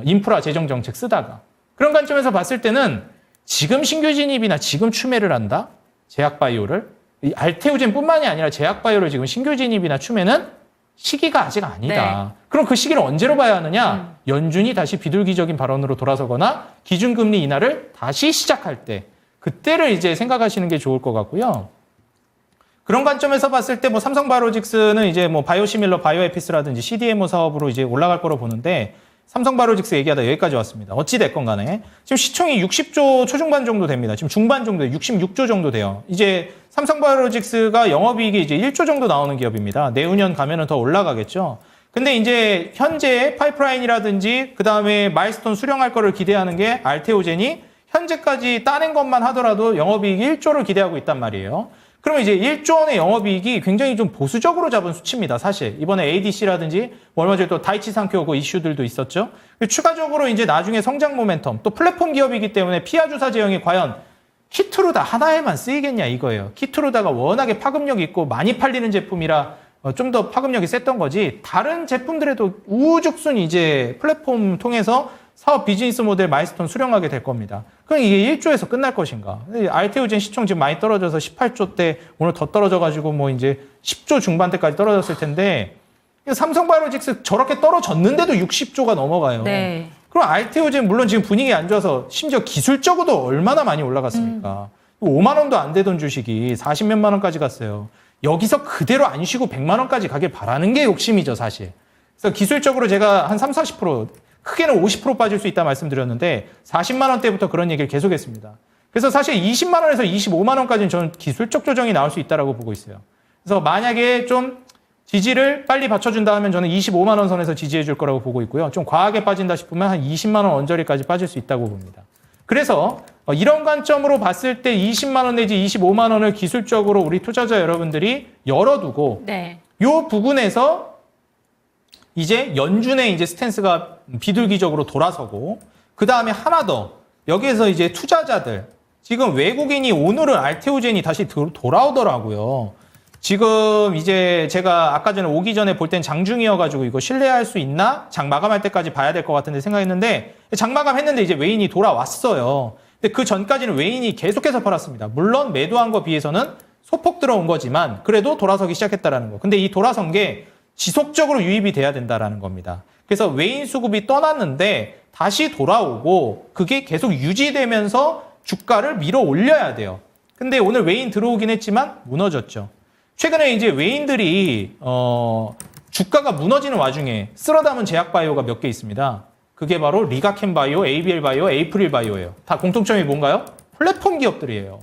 인프라 재정 정책 쓰다가 그런 관점에서 봤을 때는 지금 신규 진입이나 지금 추매를 한다? 제약바이오를 이 알테오젠뿐만이 아니라 제약바이오를 지금 신규 진입이나 추매는 시기가 아직 아니다. 네. 그럼 그 시기를 언제로 봐야 하느냐? 연준이 다시 비둘기적인 발언으로 돌아서거나 기준금리 인하를 다시 시작할 때 그때를 이제 생각하시는 게 좋을 것 같고요. 그런 관점에서 봤을 때 뭐 삼성바이오로직스는 이제 뭐 바이오시밀러 바이오에피스라든지 CDMO 사업으로 이제 올라갈 거로 보는데 삼성바이오로직스 얘기하다 여기까지 왔습니다. 어찌 됐건 간에 지금 시총이 60조 초중반 정도 됩니다. 지금 중반 정도 66조 정도 돼요. 이제 삼성바이오로직스가 영업이익이 이제 1조 정도 나오는 기업입니다. 내후년 가면은 더 올라가겠죠. 근데 이제 현재 파이프라인이라든지 그다음에 마일스톤 수령할 거를 기대하는 게 알테오젠이 현재까지 따낸 것만 하더라도 영업이익 1조를 기대하고 있단 말이에요. 그러면 이제 1조 원의 영업이익이 굉장히 좀 보수적으로 잡은 수치입니다, 사실. 이번에 ADC라든지 얼마 전에 또 다이치 상큐 그 이슈들도 있었죠. 추가적으로 이제 나중에 성장 모멘텀, 또 플랫폼 기업이기 때문에 피하 주사 제형이 과연 키트루다 하나에만 쓰이겠냐 이거예요. 키트루다가 워낙에 파급력이 있고 많이 팔리는 제품이라 좀 더 파급력이 셌던 거지. 다른 제품들에도 우후죽순 이제 플랫폼 통해서 사업 비즈니스 모델 마일스톤 수령하게 될 겁니다. 그럼 이게 1조에서 끝날 것인가? 알테오젠 시총 지금 많이 떨어져서 18조대 오늘 더 떨어져가지고 뭐 이제 10조 중반대까지 떨어졌을 텐데 삼성바이오로직스 저렇게 떨어졌는데도 60조가 넘어가요. 네. 그럼 알테오젠 물론 지금 분위기 안 좋아서 심지어 기술적으로도 얼마나 많이 올라갔습니까? 5만 원도 안 되던 주식이 40몇만 원까지 갔어요. 여기서 그대로 안 쉬고 100만 원까지 가길 바라는 게 욕심이죠, 사실. 그래서 기술적으로 제가 한 40% 크게는 50% 빠질 수 있다 말씀드렸는데 40만 원대부터 그런 얘기를 계속했습니다. 그래서 사실 20만 원에서 25만 원까지는 저는 기술적 조정이 나올 수 있다고 보고 있어요. 그래서 만약에 좀 지지를 빨리 받쳐준다 하면 저는 25만 원 선에서 지지해 줄 거라고 보고 있고요. 좀 과하게 빠진다 싶으면 한 20만 원 언저리까지 빠질 수 있다고 봅니다. 그래서 이런 관점으로 봤을 때 20만 원 내지 25만 원을 기술적으로 우리 투자자 여러분들이 열어두고 네. 요 부분에서 이제 연준의 이제 스탠스가 비둘기적으로 돌아서고 그 다음에 하나 더 여기에서 이제 투자자들 지금 외국인이 오늘은 알테오젠이 다시 돌아오더라고요. 지금 이제 제가 아까 전에 오기 전에 볼 땐 장중이어가지고 이거 신뢰할 수 있나? 장 마감할 때까지 봐야 될 것 같은데 생각했는데 장 마감했는데 이제 외인이 돌아왔어요. 근데 그 전까지는 외인이 계속해서 팔았습니다. 물론 매도한 거 비해서는 소폭 들어온 거지만 그래도 돌아서기 시작했다라는 거. 근데 이 돌아선 게 지속적으로 유입이 돼야 된다라는 겁니다. 그래서 외인 수급이 떠났는데 다시 돌아오고 그게 계속 유지되면서 주가를 밀어 올려야 돼요. 근데 오늘 외인 들어오긴 했지만 무너졌죠. 최근에 이제 외인들이 주가가 무너지는 와중에 쓸어 담은 제약바이오가 몇 개 있습니다. 그게 바로 리가켄바이오, ABL바이오, 에이프릴바이오예요. 다 공통점이 뭔가요? 플랫폼 기업들이에요.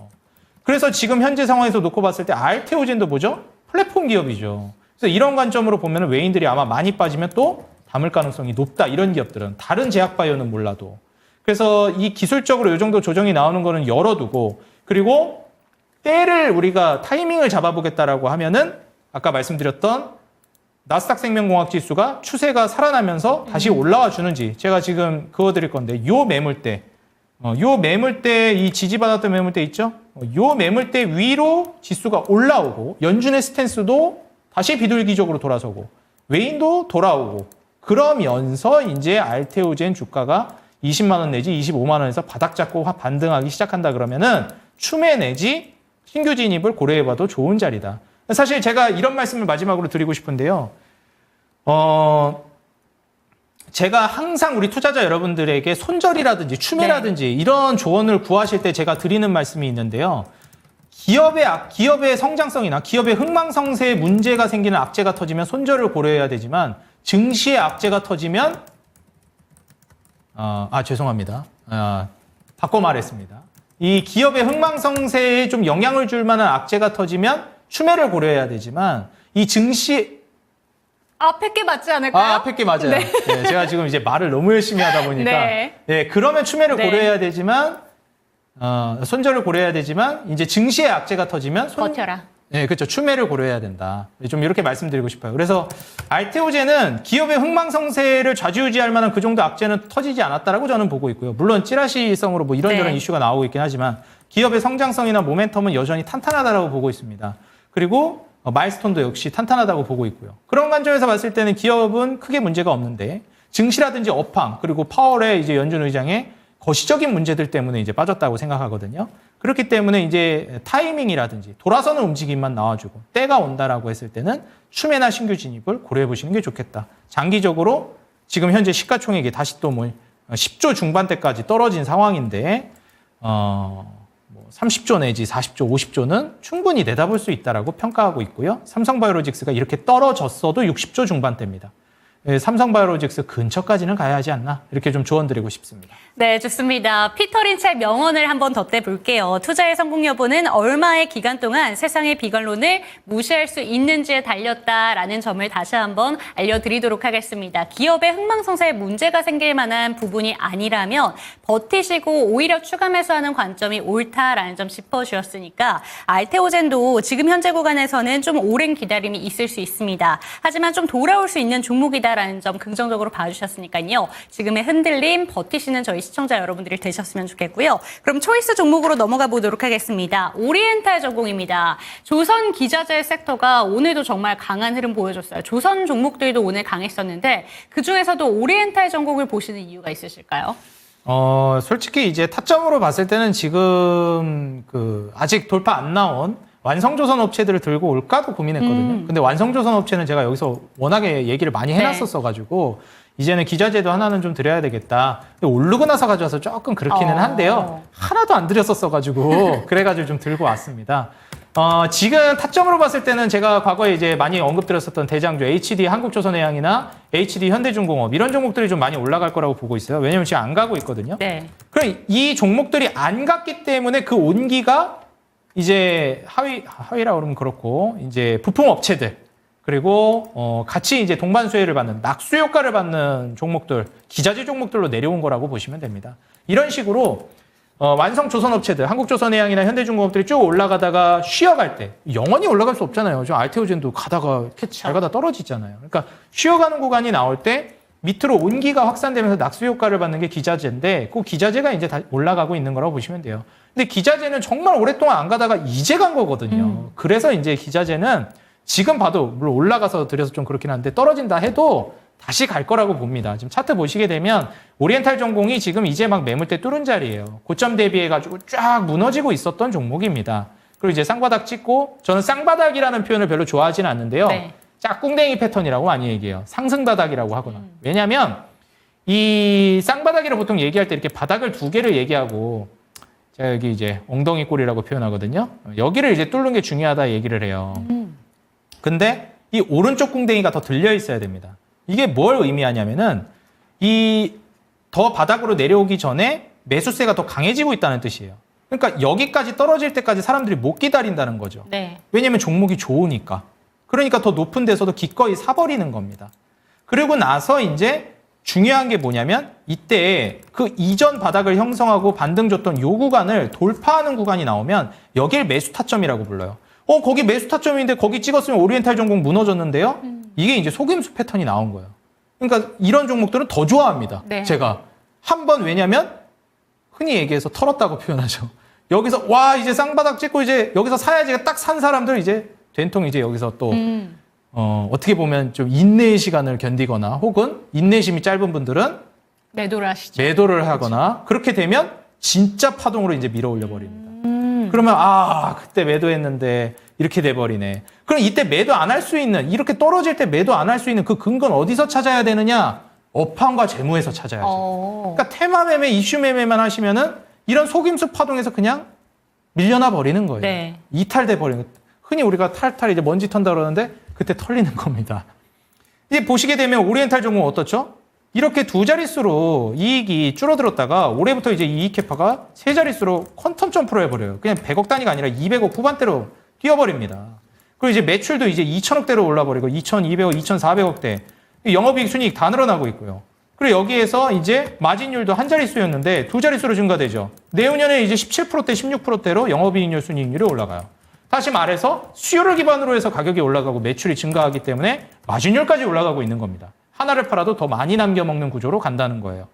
그래서 지금 현재 상황에서 놓고 봤을 때 알테오젠도 뭐죠? 플랫폼 기업이죠. 그래서 이런 관점으로 보면 외인들이 아마 많이 빠지면 또 담을 가능성이 높다. 이런 기업들은. 다른 제약바이오는 몰라도. 그래서 이 기술적으로 이 정도 조정이 나오는 거는 열어두고 그리고 때를 우리가 타이밍을 잡아보겠다라고 하면은 아까 말씀드렸던 나스닥 생명공학 지수가 추세가 살아나면서 다시 올라와 주는지 제가 지금 그거 드릴 건데 요 매물대 이 지지받았던 매물대 있죠? 요 매물대 위로 지수가 올라오고 연준의 스탠스도 다시 비둘기적으로 돌아서고 외인도 돌아오고 그러면서 이제 알테오젠 주가가 20만 원 내지 25만 원에서 바닥 잡고 반등하기 시작한다 그러면은 추매 내지 신규 진입을 고려해봐도 좋은 자리다. 사실 제가 이런 말씀을 마지막으로 드리고 싶은데요. 제가 항상 우리 투자자 여러분들에게 손절이라든지 추매라든지 이런 조언을 구하실 때 제가 드리는 말씀이 있는데요. 기업의 성장성이나 기업의 흥망성쇠에 문제가 생기는 악재가 터지면 손절을 고려해야 되지만 증시의 악재가 터지면 죄송합니다. 바꿔 말했습니다. 이 기업의 흥망성쇠에 좀 영향을 줄 만한 악재가 터지면 추매를 고려해야 되지만 이 증시 앞에 게 맞지 않을까요? 앞에 게 맞아요. 네. 네, 제가 지금 이제 말을 너무 열심히 하다 보니까 네. 그러면 추매를 네. 고려해야 되지만 손절을 고려해야 되지만 이제 증시의 악재가 터지면 버텨라. 네, 그렇죠. 추매를 고려해야 된다. 좀 이렇게 말씀드리고 싶어요. 그래서 알테오젠은 기업의 흥망성쇠를 좌지우지할 만한 그 정도 악재는 터지지 않았다라고 저는 보고 있고요. 물론 찌라시성으로 뭐 이런저런 네. 이슈가 나오고 있긴 하지만 기업의 성장성이나 모멘텀은 여전히 탄탄하다라고 보고 있습니다. 그리고 마일스톤도 역시 탄탄하다고 보고 있고요. 그런 관점에서 봤을 때는 기업은 크게 문제가 없는데 증시라든지 업황 그리고 파월의 이제 연준 의장의 거시적인 문제들 때문에 이제 빠졌다고 생각하거든요. 그렇기 때문에 이제 타이밍이라든지 돌아서는 움직임만 나와주고 때가 온다라고 했을 때는 추매나 신규 진입을 고려해 보시는 게 좋겠다. 장기적으로 지금 현재 시가총액이 다시 또 10조 중반대까지 떨어진 상황인데 30조 내지 40조, 50조는 충분히 내다볼 수 있다라고 평가하고 있고요. 삼성바이오로직스가 이렇게 떨어졌어도 60조 중반대입니다. 삼성바이오로직스 근처까지는 가야 하지 않나 이렇게 좀 조언드리고 싶습니다. 네, 좋습니다. 피터 린치의 명언을 한번 덧대볼게요. 투자의 성공 여부는 얼마의 기간 동안 세상의 비관론을 무시할 수 있는지에 달렸다라는 점을 다시 한번 알려드리도록 하겠습니다. 기업의 흥망성쇠에 문제가 생길 만한 부분이 아니라면 버티시고 오히려 추가 매수하는 관점이 옳다라는 점 짚어주셨으니까 알테오젠도 지금 현재 구간에서는 좀 오랜 기다림이 있을 수 있습니다. 하지만 좀 돌아올 수 있는 종목이다라는 점 긍정적으로 봐주셨으니까요. 지금의 흔들림 버티시는 저희 시청자 여러분들이 되셨으면 좋겠고요. 그럼 초이스 종목으로 넘어가 보도록 하겠습니다. 오리엔탈 전공입니다. 조선 기자재 섹터가 오늘도 정말 강한 흐름 보여줬어요. 조선 종목들도 오늘 강했었는데 그중에서도 오리엔탈 전공을 보시는 이유가 있으실까요? 솔직히 이제 타점으로 봤을 때는 지금 아직 돌파 안 나온 완성조선 업체들을 들고 올까도 고민했거든요. 근데 완성조선 업체는 제가 여기서 워낙에 얘기를 많이 해놨었어가지고 이제는 기자재도 하나는 좀 드려야 되겠다. 오르고 나서 가져와서 조금 그렇기는 한데요. 하나도 안 드렸었어가지고 그래가지고 좀 들고 왔습니다. 지금 타점으로 봤을 때는 제가 과거에 이제 많이 언급드렸었던 대장주 HD 한국조선해양이나 HD 현대중공업 이런 종목들이 좀 많이 올라갈 거라고 보고 있어요. 왜냐면 지금 안 가고 있거든요. 네. 그럼 이 종목들이 안 갔기 때문에 그 온기가 이제 하위라 그러면 그렇고 이제 부품 업체들 그리고 같이 이제 동반 수혜를 받는 낙수 효과를 받는 종목들, 기자재 종목들로 내려온 거라고 보시면 됩니다. 이런 식으로 완성 조선 업체들, 한국조선해양이나 현대중공업들이 쭉 올라가다가 쉬어갈 때 영원히 올라갈 수 없잖아요. 좀 알테오젠도 가다가 이렇게 잘 가다 떨어지잖아요. 그러니까 쉬어가는 구간이 나올 때 밑으로 온기가 확산되면서 낙수 효과를 받는 게 기자재인데 그 기자재가 이제 다 올라가고 있는 거라고 보시면 돼요. 근데 기자재는 정말 오랫동안 안 가다가 이제 간 거거든요. 그래서 이제 기자재는 지금 봐도 물론 올라가서 들여서 좀 그렇긴 한데 떨어진다 해도 다시 갈 거라고 봅니다. 지금 차트 보시게 되면 오리엔탈 전공이 지금 이제 막 매물대 뚫은 자리예요. 고점 대비해가지고 쫙 무너지고 있었던 종목입니다. 그리고 이제 쌍바닥 찍고 저는 쌍바닥이라는 표현을 별로 좋아하지는 않는데요. 네. 짝꿍댕이 패턴이라고 많이 얘기해요. 상승바닥이라고 하거나. 왜냐하면 이 쌍바닥이를 보통 얘기할 때 이렇게 바닥을 두 개를 얘기하고 제가 여기 이제 엉덩이 꼴이라고 표현하거든요. 여기를 이제 뚫는 게 중요하다 얘기를 해요. 근데 이 오른쪽 궁뎅이가 더 들려 있어야 됩니다. 이게 뭘 의미하냐면은 이 더 바닥으로 내려오기 전에 매수세가 더 강해지고 있다는 뜻이에요. 그러니까 여기까지 떨어질 때까지 사람들이 못 기다린다는 거죠. 네. 왜냐면 종목이 좋으니까. 그러니까 더 높은 데서도 기꺼이 사버리는 겁니다. 그리고 나서 이제 중요한 게 뭐냐면 이때 그 이전 바닥을 형성하고 반등 줬던 요 구간을 돌파하는 구간이 나오면 여길 매수 타점이라고 불러요. 거기 매수 타점인데 거기 찍었으면 오리엔탈 전공 무너졌는데요. 이게 이제 속임수 패턴이 나온 거예요. 그러니까 이런 종목들은 더 좋아합니다. 네. 제가 한번 왜냐면 흔히 얘기해서 털었다고 표현하죠. 여기서 와 이제 쌍바닥 찍고 이제 여기서 사야지 딱 산 사람들 이제 된통 이제 여기서 또 어떻게 보면 좀 인내의 시간을 견디거나 혹은 인내심이 짧은 분들은 매도를 하시죠. 매도를 하거나 그렇게 되면 진짜 파동으로 이제 밀어 올려 버립니다. 그러면 그때 매도했는데 이렇게 돼 버리네. 그럼 이때 매도 안 할 수 있는 이렇게 떨어질 때 매도 안 할 수 있는 그 근거는 어디서 찾아야 되느냐? 업황과 재무에서 찾아야죠. 그러니까 테마 매매, 이슈 매매만 하시면은 이런 속임수 파동에서 그냥 밀려나 버리는 거예요. 네. 이탈돼 버리는 거예요. 흔히 우리가 탈탈 이제 먼지 턴다 그러는데 그때 털리는 겁니다. 이제 보시게 되면 오리엔탈 전공 어떻죠? 이렇게 두 자릿수로 이익이 줄어들었다가 올해부터 이제 이익 캐파가 세 자릿수로 퀀텀 점프를 해버려요. 그냥 100억 단위가 아니라 200억 후반대로 뛰어버립니다. 그리고 이제 매출도 이제 2천억대로 올라버리고 2,200억, 2,400억대 영업이익, 순이익 다 늘어나고 있고요. 그리고 여기에서 이제 마진율도 한 자릿수였는데 두 자릿수로 증가되죠. 내후년에 이제 17%대, 16%대로 영업이익률, 순이익률이 올라가요. 다시 말해서 수요를 기반으로 해서 가격이 올라가고 매출이 증가하기 때문에 마진율까지 올라가고 있는 겁니다. 하나를 팔아도 더 많이 남겨먹는 구조로 간다는 거예요.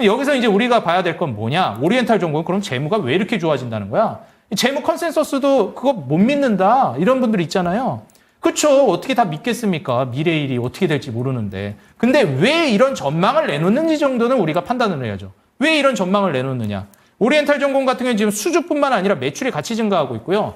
여기서 이제 우리가 봐야 될 건 뭐냐? 오리엔탈 전공은 그럼 재무가 왜 이렇게 좋아진다는 거야? 재무 컨센서스도 그거 못 믿는다. 이런 분들 있잖아요. 그쵸? 어떻게 다 믿겠습니까? 미래 일이 어떻게 될지 모르는데. 근데 왜 이런 전망을 내놓는지 정도는 우리가 판단을 해야죠. 왜 이런 전망을 내놓느냐? 오리엔탈 전공 같은 경우는 지금 수주뿐만 아니라 매출이 같이 증가하고 있고요.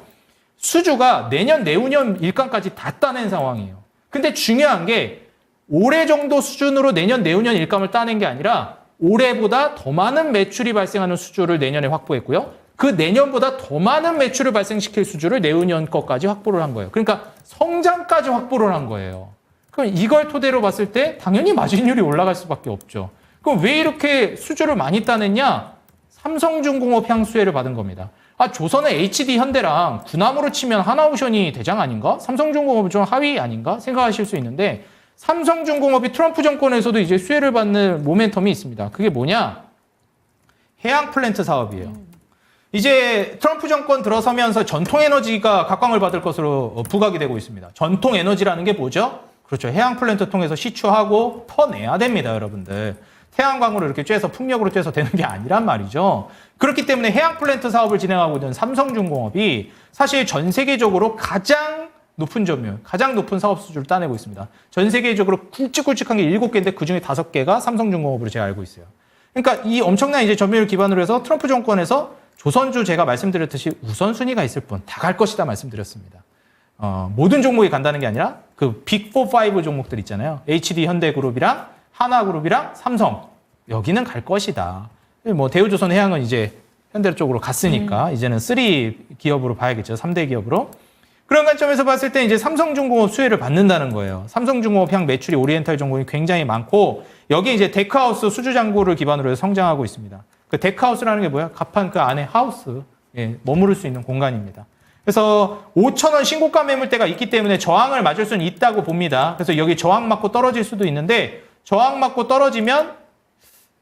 수주가 내년, 내후년 일감까지 다 따낸 상황이에요. 근데 중요한 게 올해 정도 수준으로 내년, 내후년 일감을 따낸 게 아니라 올해보다 더 많은 매출이 발생하는 수주를 내년에 확보했고요. 그 내년보다 더 많은 매출을 발생시킬 수주를 내후년 것까지 확보를 한 거예요. 그러니까 성장까지 확보를 한 거예요. 그럼 이걸 토대로 봤을 때 당연히 마진율이 올라갈 수밖에 없죠. 그럼 왜 이렇게 수주를 많이 따냈냐? 삼성중공업 향수혜를 받은 겁니다. 조선의 HD 현대랑 구남으로 치면 하나오션이 대장 아닌가? 삼성중공업은 좀 하위 아닌가? 생각하실 수 있는데 삼성중공업이 트럼프 정권에서도 이제 수혜를 받는 모멘텀이 있습니다. 그게 뭐냐? 해양 플랜트 사업이에요. 이제 트럼프 정권 들어서면서 전통 에너지가 각광을 받을 것으로 부각이 되고 있습니다. 전통 에너지라는 게 뭐죠? 그렇죠. 해양 플랜트 통해서 시추하고 퍼내야 됩니다, 여러분들. 태양광으로 이렇게 쬐서 풍력으로 쬐서 되는 게 아니란 말이죠. 그렇기 때문에 해양 플랜트 사업을 진행하고 있는 삼성중공업이 사실 전 세계적으로 가장 높은 점유율, 가장 높은 사업 수주를 따내고 있습니다. 전 세계적으로 굵직굵직한 게 7개인데 그중에 5개가 삼성중공업으로 제가 알고 있어요. 그러니까 이 엄청난 이제 점유율 기반으로 해서 트럼프 정권에서 조선주 제가 말씀드렸듯이 우선순위가 있을 뿐 다 갈 것이다 말씀드렸습니다. 모든 종목이 간다는 게 아니라 그 빅 4, 5 종목들 있잖아요. HD 현대그룹이랑 하나그룹이랑 삼성 여기는 갈 것이다. 뭐 대우조선해양은 이제 현대 쪽으로 갔으니까 이제는 3 기업으로 봐야겠죠. 3대 기업으로. 그런 관점에서 봤을 때 이제 삼성중공업 수혜를 받는다는 거예요. 삼성중공업 향 매출이 오리엔탈 종목이 굉장히 많고 여기에 이제 데크하우스 수주장구를 기반으로 해서 성장하고 있습니다. 그 데크하우스라는 게 뭐야? 갑판 그 안에 하우스, 머무를 수 있는 공간입니다. 그래서 5,000원 신고가 매물대가 있기 때문에 저항을 맞을 수는 있다고 봅니다. 그래서 여기 저항 맞고 떨어질 수도 있는데 저항 맞고 떨어지면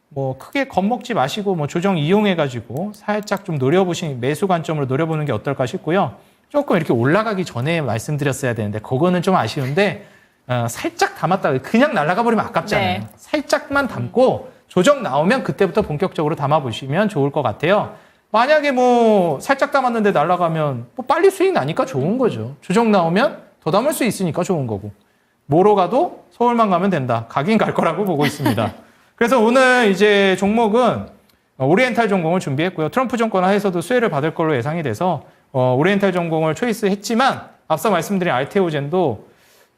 뭐 크게 겁먹지 마시고 뭐 조정 이용해가지고 살짝 좀 노려보신 매수 관점으로 노려보는 게 어떨까 싶고요. 조금 이렇게 올라가기 전에 말씀드렸어야 되는데 그거는 좀 아쉬운데 살짝 담았다가 그냥 날아가 버리면 아깝잖아요. 네. 살짝만 담고 조정 나오면 그때부터 본격적으로 담아보시면 좋을 것 같아요. 만약에 뭐 살짝 담았는데 날아가면 뭐 빨리 수익 나니까 좋은 거죠. 조정 나오면 더 담을 수 있으니까 좋은 거고. 뭐로 가도 서울만 가면 된다. 가긴 갈 거라고 보고 있습니다. 그래서 오늘 이제 종목은 오리엔탈 전공을 준비했고요. 트럼프 정권 하에서도 수혜를 받을 걸로 예상이 돼서 오리엔탈 전공을 초이스했지만 앞서 말씀드린 알테오젠도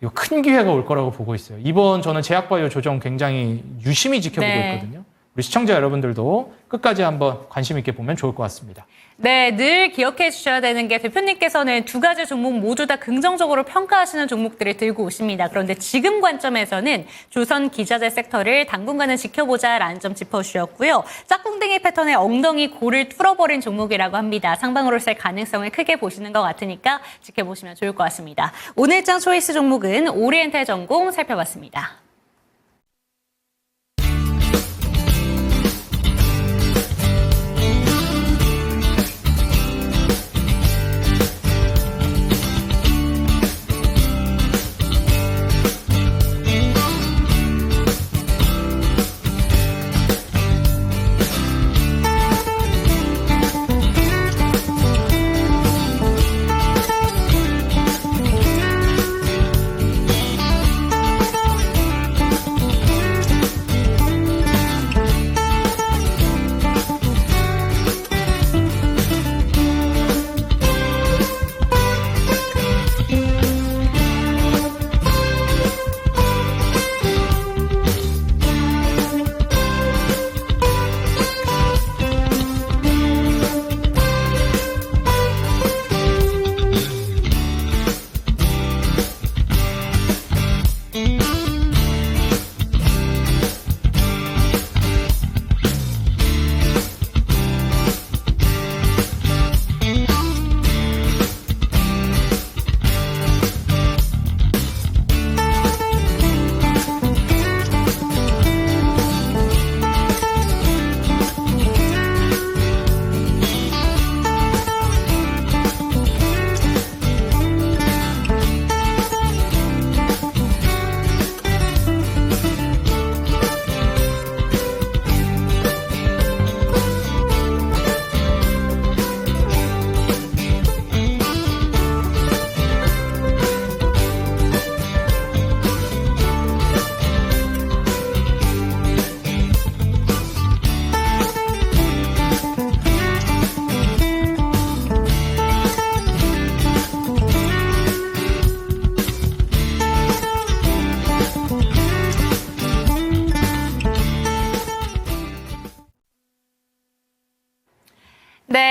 이거 큰 기회가 올 거라고 보고 있어요. 이번 저는 제약바이오 조정 굉장히 유심히 지켜보고 있거든요. 우리 시청자 여러분들도 끝까지 한번 관심 있게 보면 좋을 것 같습니다. 네, 늘 기억해 주셔야 되는 게 대표님께서는 두 가지 종목 모두 다 긍정적으로 평가하시는 종목들을 들고 오십니다. 그런데 지금 관점에서는 조선 기자재 섹터를 당분간은 지켜보자라는 점 짚어주셨고요. 짝꿍댕이 패턴의 엉덩이 골을 뚫어버린 종목이라고 합니다. 상방으로 셀 가능성을 크게 보시는 것 같으니까 지켜보시면 좋을 것 같습니다. 오늘장 초이스 종목은 오리엔탈 전공 살펴봤습니다.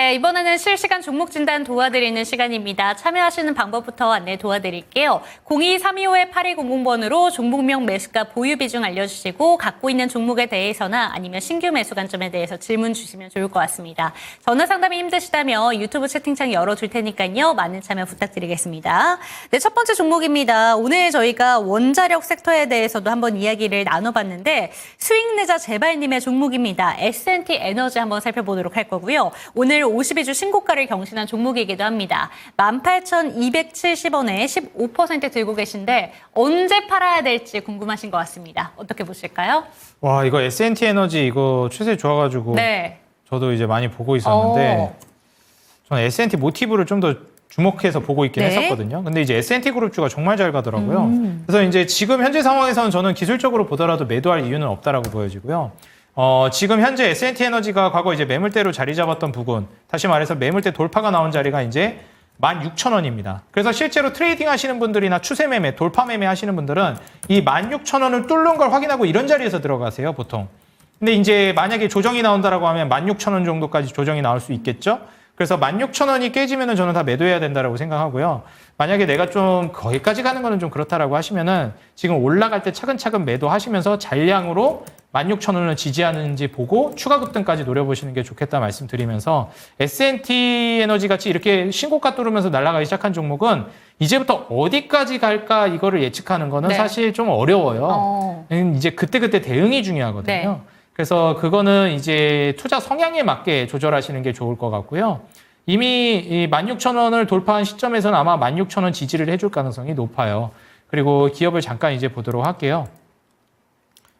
네, 이번에는 실시간 종목 진단 도와드리는 시간입니다. 참여하시는 방법부터 안내 도와드릴게요. 02-325-8200번으로 종목명, 매수가, 보유 비중 알려주시고 갖고 있는 종목에 대해서나 아니면 신규 매수 관점에 대해서 질문 주시면 좋을 것 같습니다. 전화 상담이 힘드시다면 유튜브 채팅창 열어둘 테니까요. 많은 참여 부탁드리겠습니다. 네, 첫 번째 종목입니다. 오늘 저희가 원자력 섹터에 대해서도 한번 이야기를 나눠봤는데 수익내자 제발님의 종목입니다. S&T 에너지 한번 살펴보도록 할 거고요. 오늘 52주 신고가를 경신한 종목이기도 합니다. 18,270원에 15% 들고 계신데 언제 팔아야 될지 궁금하신 것 같습니다. 어떻게 보실까요? 와, 이거 S&T 에너지 이거 추세 좋아가지고 네. 저도 이제 많이 보고 있었는데 저는 S&T 모티브를 좀 더 주목해서 보고 있긴 네. 했었거든요. 근데 이제 S&T 그룹주가 정말 잘 가더라고요. 그래서 이제 지금 현재 상황에서는 저는 기술적으로 보더라도 매도할 이유는 없다라고 보여지고요. 지금 현재 S&T 에너지가 과거 이제 매물대로 자리 잡았던 부분, 다시 말해서 매물대 돌파가 나온 자리가 이제 16,000원입니다. 그래서 실제로 트레이딩 하시는 분들이나 추세 매매, 돌파 매매 하시는 분들은 이 16,000원을 뚫는 걸 확인하고 이런 자리에서 들어가세요, 보통. 근데 이제 만약에 조정이 나온다라고 하면 16,000원 정도까지 조정이 나올 수 있겠죠? 그래서 16,000원이 깨지면은 저는 다 매도해야 된다라고 생각하고요. 만약에 내가 좀 거기까지 가는 거는 좀 그렇다라고 하시면은 지금 올라갈 때 차근차근 매도하시면서 잔량으로 16,000원을 지지하는지 보고 추가 급등까지 노려보시는 게 좋겠다 말씀드리면서 S&T 에너지 같이 이렇게 신고가 뚫으면서 날아가기 시작한 종목은 이제부터 어디까지 갈까 이거를 예측하는 거는 네. 사실 좀 어려워요. 이제 그때그때 대응이 중요하거든요. 네. 그래서 그거는 이제 투자 성향에 맞게 조절하시는 게 좋을 것 같고요. 이미 이 16,000원을 돌파한 시점에서는 아마 16,000원 지지를 해줄 가능성이 높아요. 그리고 기업을 잠깐 이제 보도록 할게요.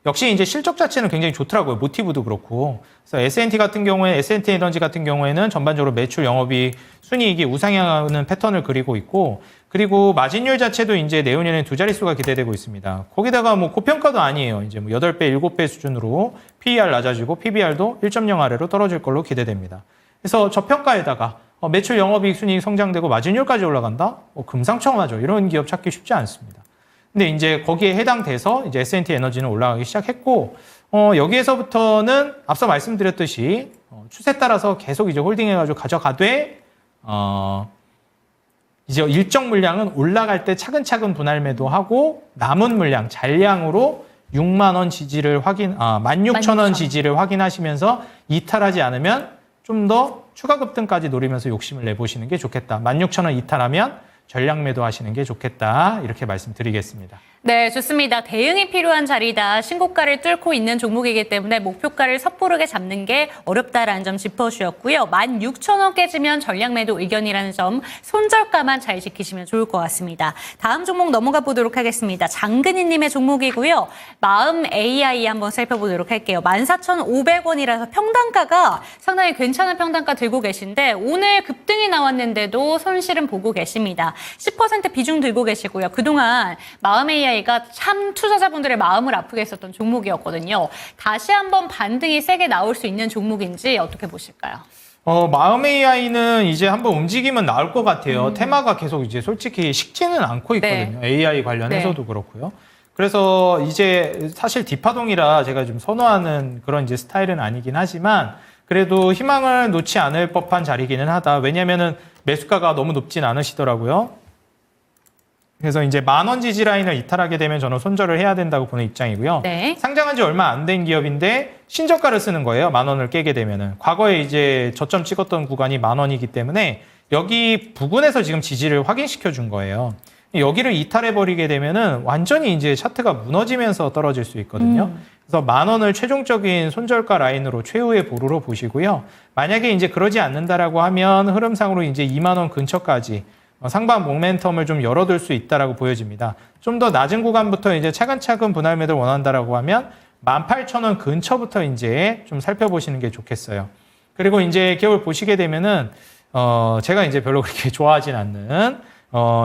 역시 이제 실적 자체는 굉장히 좋더라고요. 모티브도 그렇고. 그래서 S&T 같은 경우에, S&T 에너지 같은 경우에는 전반적으로 매출, 영업이익, 순이익이 우상향하는 패턴을 그리고 있고, 그리고 마진율 자체도 이제 내후년에 두 자릿수가 기대되고 있습니다. 거기다가 뭐 고평가도 아니에요. 이제 뭐 8배, 7배 수준으로 PER 낮아지고 PBR도 1.0 아래로 떨어질 걸로 기대됩니다. 그래서 저평가에다가 매출, 영업이익, 순이익 성장되고 마진율까지 올라간다? 금상첨화죠. 이런 기업 찾기 쉽지 않습니다. 근데 이제 거기에 해당돼서 이제 S&T 에너지는 올라가기 시작했고, 여기에서부터는 앞서 말씀드렸듯이 추세 따라서 계속 이제 홀딩해가지고 가져가되, 이제 일정 물량은 올라갈 때 차근차근 분할 매도하고 남은 물량, 잔량으로 6만 원 지지를 16,000원 지지를 확인하시면서 이탈하지 않으면 좀 더 추가 급등까지 노리면서 욕심을 내보시는 게 좋겠다. 16,000원 이탈하면 전량 매도하시는 게 좋겠다. 이렇게 말씀드리겠습니다. 네, 좋습니다. 대응이 필요한 자리다. 신고가를 뚫고 있는 종목이기 때문에 목표가를 섣부르게 잡는 게 어렵다라는 점 짚어주셨고요. 16,000원 깨지면 전량 매도 의견이라는 점 손절가만 잘 지키시면 좋을 것 같습니다. 다음 종목 넘어가 보도록 하겠습니다. 장근희님의 종목이고요. 마음 AI 한번 살펴보도록 할게요. 14,500원이라서 평단가가 상당히 괜찮은 평단가 들고 계신데 오늘 급등이 나왔는데도 손실은 보고 계십니다. 10% 비중 들고 계시고요. 그동안 마음 AI가 참 투자자분들의 마음을 아프게 했었던 종목이었거든요. 다시 한번 반등이 세게 나올 수 있는 종목인지 어떻게 보실까요? 마음 AI는 이제 한번 움직이면 나올 것 같아요. 테마가 계속 이제 솔직히 식지는 않고 있거든요. 네. AI 관련해서도 그렇고요. 그래서 이제 사실 뒷파동이라 제가 좀 선호하는 그런 이제 스타일은 아니긴 하지만 그래도 희망을 놓지 않을 법한 자리기는 하다. 왜냐면은 매수가가 너무 높진 않으시더라고요. 그래서 이제 10,000원 지지 라인을 이탈하게 되면 저는 손절을 해야 된다고 보는 입장이고요. 네. 상장한 지 얼마 안 된 기업인데 신저가를 쓰는 거예요. 10,000원을 깨게 되면은. 과거에 이제 저점 찍었던 구간이 10,000원이기 때문에 여기 부근에서 지금 지지를 확인시켜 준 거예요. 여기를 이탈해 버리게 되면은 완전히 이제 차트가 무너지면서 떨어질 수 있거든요. 그래서 10,000원을 최종적인 손절가 라인으로 최후의 보루로 보시고요. 만약에 이제 그러지 않는다라고 하면 흐름상으로 이제 20,000원 근처까지 상방 모멘텀을 좀 열어둘 수 있다라고 보여집니다. 좀 더 낮은 구간부터 이제 차근차근 분할 매도를 원한다라고 하면 18,000원 근처부터 이제 좀 살펴보시는 게 좋겠어요. 그리고 이제 기업을 보시게 되면은 제가 이제 별로 그렇게 좋아하진 않는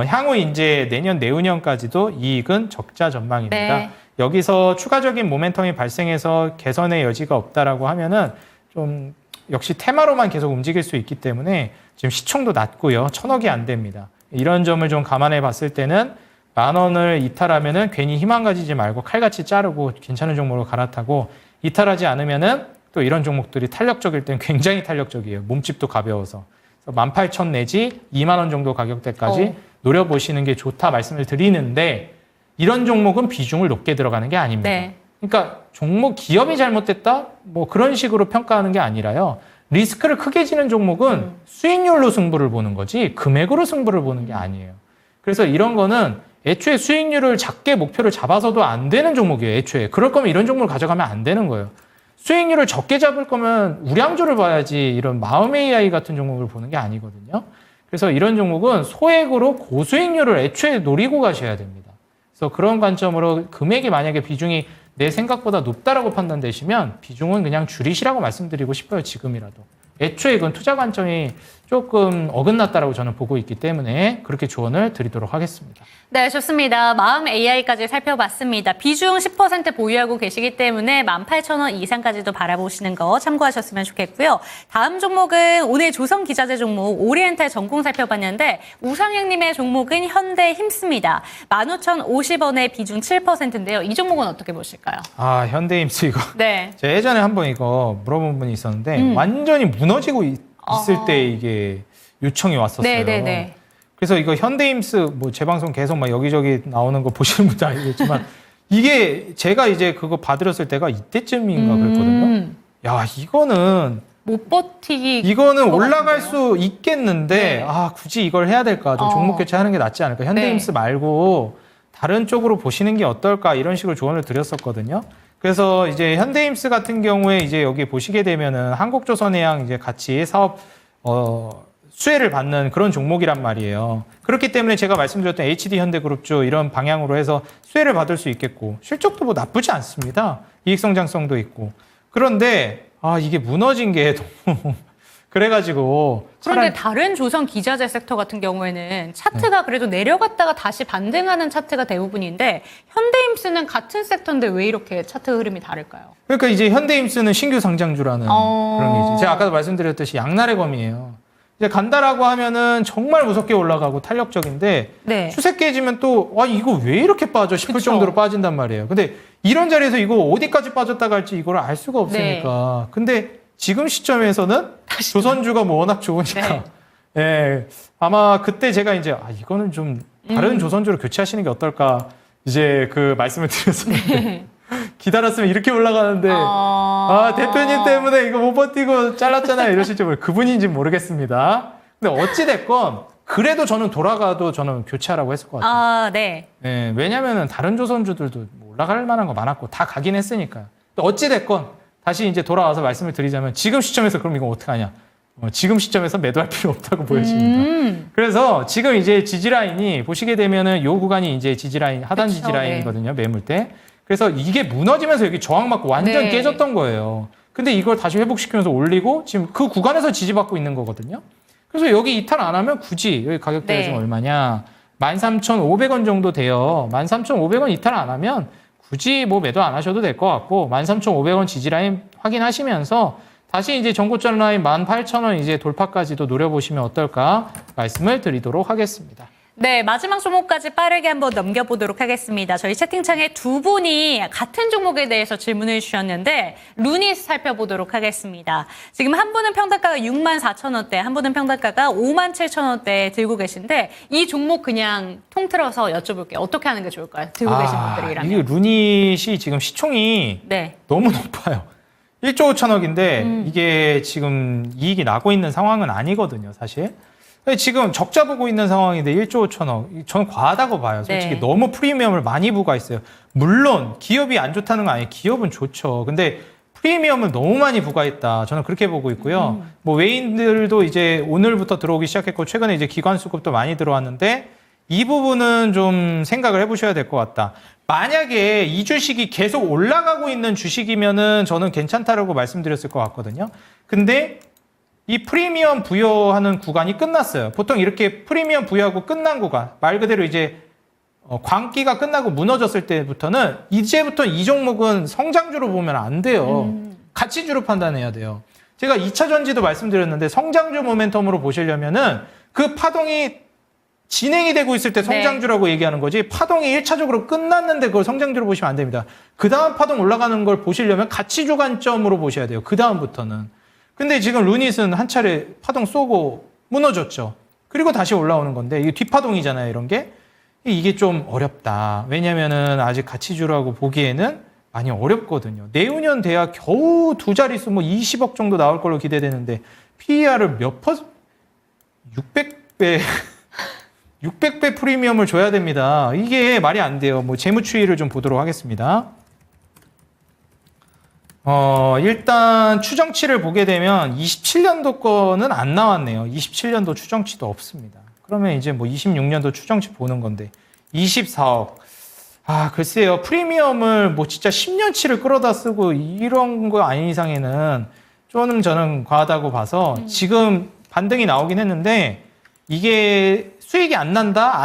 향후 이제 내년 내후년까지도 이익은 적자 전망입니다. 네. 여기서 추가적인 모멘텀이 발생해서 개선의 여지가 없다라고 하면은 좀 역시 테마로만 계속 움직일 수 있기 때문에 지금 시총도 낮고요. 1,000억이 안 됩니다. 이런 점을 좀 감안해 봤을 때는 10,000원을 이탈하면은 괜히 희망 가지지 말고 칼같이 자르고 괜찮은 종목으로 갈아타고 이탈하지 않으면은 또 이런 종목들이 탄력적일 때는 굉장히 탄력적이에요. 몸집도 가벼워서. 18,000 내지 2만 원 정도 가격대까지 노려보시는 게 좋다 말씀을 드리는데 이런 종목은 비중을 높게 들어가는 게 아닙니다. 네. 그러니까 종목 기업이 잘못됐다? 뭐 그런 식으로 평가하는 게 아니라요. 리스크를 크게 지는 종목은 수익률로 승부를 보는 거지 금액으로 승부를 보는 게 아니에요. 그래서 이런 거는 애초에 수익률을 작게 목표를 잡아서도 안 되는 종목이에요. 애초에. 그럴 거면 이런 종목을 가져가면 안 되는 거예요. 수익률을 적게 잡을 거면 우량주를 봐야지 이런 마음 AI 같은 종목을 보는 게 아니거든요. 그래서 이런 종목은 소액으로 고수익률을 애초에 노리고 가셔야 됩니다. 그래서 그런 관점으로 금액이 만약에 비중이 내 생각보다 높다라고 판단되시면 비중은 그냥 줄이시라고 말씀드리고 싶어요. 지금이라도. 애초에 그건 투자 관점이 조금 어긋났다라고 저는 보고 있기 때문에 그렇게 조언을 드리도록 하겠습니다. 네, 좋습니다. 마음 AI까지 살펴봤습니다. 비중 10% 보유하고 계시기 때문에 18,000원 이상까지도 바라보시는 거 참고하셨으면 좋겠고요. 다음 종목은 오늘 조선기자재 종목 오리엔탈 전공 살펴봤는데 우상영님의 종목은 현대힘스입니다. 15,050원에 비중 7%인데요. 이 종목은 어떻게 보실까요? 아, 현대힘스 이거. 네. 제가 예전에 한번 이거 물어본 분이 있었는데 완전히 무너지고 있을 때 이게 요청이 왔었어요. 네네네. 그래서 이거 현대힘스 뭐 제 방송 계속 막 여기저기 나오는 거 보시는 분도 알겠지만 이게 제가 이제 그거 봐드렸을 때가 이때쯤인가 그랬거든요. 야, 이거는 못 버티기. 이거는 올라갈 같은데요? 수 있겠는데 네. 아, 굳이 이걸 해야 될까? 좀 종목 교체하는 게 낫지 않을까? 현대힘스 말고 다른 쪽으로 보시는 게 어떨까? 이런 식으로 조언을 드렸었거든요. 그래서 이제 현대힘스 같은 경우에 이제 여기 보시게 되면은 한국조선해양 이제 같이 사업 수혜를 받는 그런 종목이란 말이에요. 그렇기 때문에 제가 말씀드렸던 HD현대그룹주 이런 방향으로 해서 수혜를 받을 수 있겠고 실적도 뭐 나쁘지 않습니다. 이익성장성도 있고. 그런데 아, 이게 무너진 게 너무 그래가지고 그런데 다른 조선 기자재 섹터 같은 경우에는 차트가 그래도 내려갔다가 다시 반등하는 차트가 대부분인데 현대힘스는 같은 섹터인데 왜 이렇게 차트 흐름이 다를까요? 그러니까 이제 현대힘스는 신규 상장주라는 그런 게 있죠. 제가 아까도 말씀드렸듯이 양날의 검이에요. 이제 간다라고 하면은 정말 무섭게 올라가고 탄력적인데 네. 추세 깨지면 또 와, 이거 왜 이렇게 빠져 싶을 그쵸. 정도로 빠진단 말이에요. 근데 이런 자리에서 이거 어디까지 빠졌다 갈지 이걸 알 수가 없으니까. 근데 지금 시점에서는 조선주가 뭐 워낙 좋으니까 예, 아마 그때 제가 이제 이거는 좀 다른 조선주로 교체하시는 게 어떨까 이제 그 말씀을 드렸었는데 기다렸으면 이렇게 올라가는데 대표님 때문에 이거 못 버티고 잘랐잖아요 이러실지 그분인지 모르겠습니다. 근데 어찌 됐건 그래도 저는 돌아가도 저는 교체하라고 했을 것 같아요. 네. 예, 왜냐면은 다른 조선주들도 뭐 올라갈 만한 거 많았고 다 가긴 했으니까요. 어찌 됐건 다시 이제 돌아와서 말씀을 드리자면 지금 시점에서 그럼 이거 어떡하냐? 지금 시점에서 매도할 필요 없다고 보여집니다. 그래서 지금 이제 지지라인이 보시게 되면은 요 구간이 이제 지지라인, 하단 그쵸, 지지라인이거든요. 매물대. 그래서 이게 무너지면서 여기 저항 맞고 완전 깨졌던 거예요. 근데 이걸 다시 회복시키면서 올리고 지금 그 구간에서 지지받고 있는 거거든요. 그래서 여기 이탈 안 하면 굳이 여기 가격대가 지금 얼마냐? 13,500원 정도 돼요. 13,500원 이탈 안 하면 굳이 뭐 매도 안 하셔도 될 것 같고 13,500원 지지라인 확인하시면서 다시 이제 전고점 라인 18,000원 이제 돌파까지도 노려보시면 어떨까 말씀을 드리도록 하겠습니다. 네, 마지막 종목까지 빠르게 한번 넘겨보도록 하겠습니다. 저희 채팅창에 두 분이 같은 종목에 대해서 질문을 주셨는데 루닛 살펴보도록 하겠습니다. 지금 한 분은 평단가가 64,000원대, 한 분은 평단가가 57,000원대 들고 계신데 이 종목 그냥 통틀어서 여쭤볼게요. 어떻게 하는 게 좋을까요? 들고 계신 분들이라면. 이게 루닛이 지금 시총이 너무 높아요. 1조 5천억인데 이게 지금 이익이 나고 있는 상황은 아니거든요, 사실. 지금 적자 보고 있는 상황인데 1조 5천억. 저는 과하다고 봐요. 솔직히 너무 프리미엄을 많이 부과했어요. 물론 기업이 안 좋다는 건 아니에요. 기업은 좋죠. 근데 프리미엄을 너무 많이 부과했다. 저는 그렇게 보고 있고요. 뭐 외인들도 이제 오늘부터 들어오기 시작했고 최근에 이제 기관 수급도 많이 들어왔는데 이 부분은 좀 생각을 해보셔야 될 것 같다. 만약에 이 주식이 계속 올라가고 있는 주식이면은 저는 괜찮다라고 말씀드렸을 것 같거든요. 근데 이 프리미엄 부여하는 구간이 끝났어요. 보통 이렇게 프리미엄 부여하고 끝난 구간, 말 그대로 이제 광기가 끝나고 무너졌을 때부터는 이제부터 이 종목은 성장주로 보면 안 돼요. 가치주로 판단해야 돼요. 제가 2차 전지도 말씀드렸는데 성장주 모멘텀으로 보시려면은 그 파동이 진행이 되고 있을 때 성장주라고 얘기하는 거지 파동이 1차적으로 끝났는데 그걸 성장주로 보시면 안 됩니다. 그 다음 파동 올라가는 걸 보시려면 가치주 관점으로 보셔야 돼요. 그 다음부터는. 근데 지금 루닛은 한 차례 파동 쏘고 무너졌죠. 그리고 다시 올라오는 건데 이게 뒷파동이잖아요. 이런 게. 이게 좀 어렵다. 왜냐면은 아직 가치주라고 보기에는 많이 어렵거든요. 내후년 돼야 겨우 두 자릿수 뭐 20억 정도 나올 걸로 기대되는데 PER을 몇 퍼센트? 600배 600배 프리미엄을 줘야 됩니다. 이게 말이 안 돼요. 뭐 재무 추이를 좀 보도록 하겠습니다. 일단 추정치를 보게 되면 27년도 거는 안 나왔네요. 27년도 추정치도 없습니다. 그러면 이제 뭐 26년도 추정치 보는 건데 24억. 아, 글쎄요. 프리미엄을 뭐 진짜 10년치를 끌어다 쓰고 이런 거 아닌 이상에는 좀 저는 과하다고 봐서 지금 반등이 나오긴 했는데 이게 수익이 안 난다,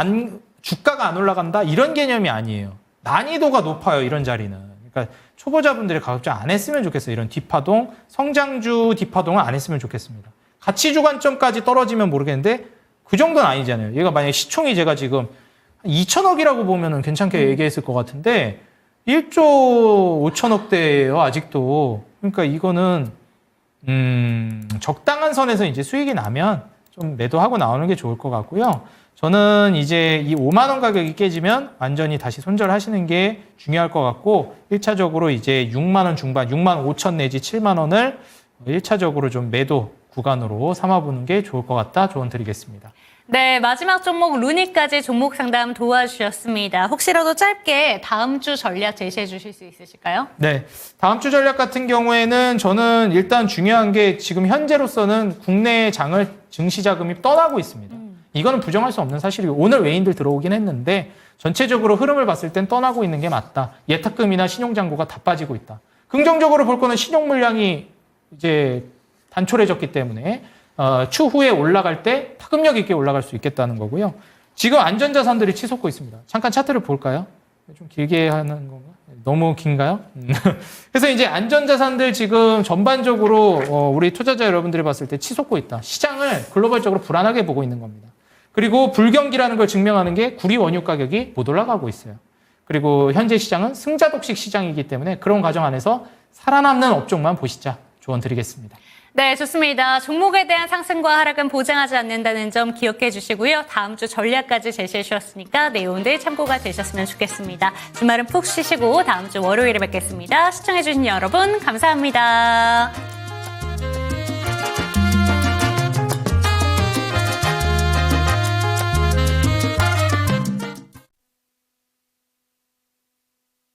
주가가 안 올라간다 이런 개념이 아니에요. 난이도가 높아요. 이런 자리는. 그러니까 초보자분들이 가급적 안 했으면 좋겠어요. 이런 뒷파동, 성장주 뒷파동은 안 했으면 좋겠습니다. 가치주 관점까지 떨어지면 모르겠는데 그 정도는 아니잖아요. 얘가 만약에 시총이 제가 지금 2천억이라고 보면은 괜찮게 얘기했을 것 같은데 1조 5천억대예요. 아직도. 그러니까 이거는 적당한 선에서 이제 수익이 나면 좀 매도하고 나오는 게 좋을 것 같고요. 저는 이제 이 5만 원 가격이 깨지면 완전히 다시 손절하시는 게 중요할 것 같고 1차적으로 이제 6만 원 중반, 6만 5천 내지 7만 원을 1차적으로 좀 매도 구간으로 삼아보는 게 좋을 것 같다 조언 드리겠습니다. 네, 마지막 종목 루닛까지 종목 상담 도와주셨습니다. 혹시라도 짧게 다음 주 전략 제시해 주실 수 있으실까요? 네, 다음 주 전략 같은 경우에는 저는 일단 중요한 게 지금 현재로서는 국내 장을 증시 자금이 떠나고 있습니다. 이거는 부정할 수 없는 사실이고 오늘 외인들 들어오긴 했는데 전체적으로 흐름을 봤을 땐 떠나고 있는 게 맞다. 예탁금이나 신용잔고가 다 빠지고 있다. 긍정적으로 볼 거는 신용 물량이 이제 단촐해졌기 때문에 추후에 올라갈 때 파급력 있게 올라갈 수 있겠다는 거고요. 지금 안전자산들이 치솟고 있습니다. 잠깐 차트를 볼까요? 좀 길게 하는 건가? 너무 긴가요? 그래서 이제 안전자산들 지금 전반적으로 우리 투자자 여러분들이 봤을 때 치솟고 있다. 시장을 글로벌적으로 불안하게 보고 있는 겁니다. 그리고 불경기라는 걸 증명하는 게 구리 원유 가격이 못 올라가고 있어요. 그리고 현재 시장은 승자 독식 시장이기 때문에 그런 과정 안에서 살아남는 업종만 보시자 조언 드리겠습니다. 네, 좋습니다. 종목에 대한 상승과 하락은 보장하지 않는다는 점 기억해 주시고요. 다음 주 전략까지 제시해 주셨으니까 내용들 참고가 되셨으면 좋겠습니다. 주말은 푹 쉬시고 다음 주 월요일에 뵙겠습니다. 시청해 주신 여러분 감사합니다.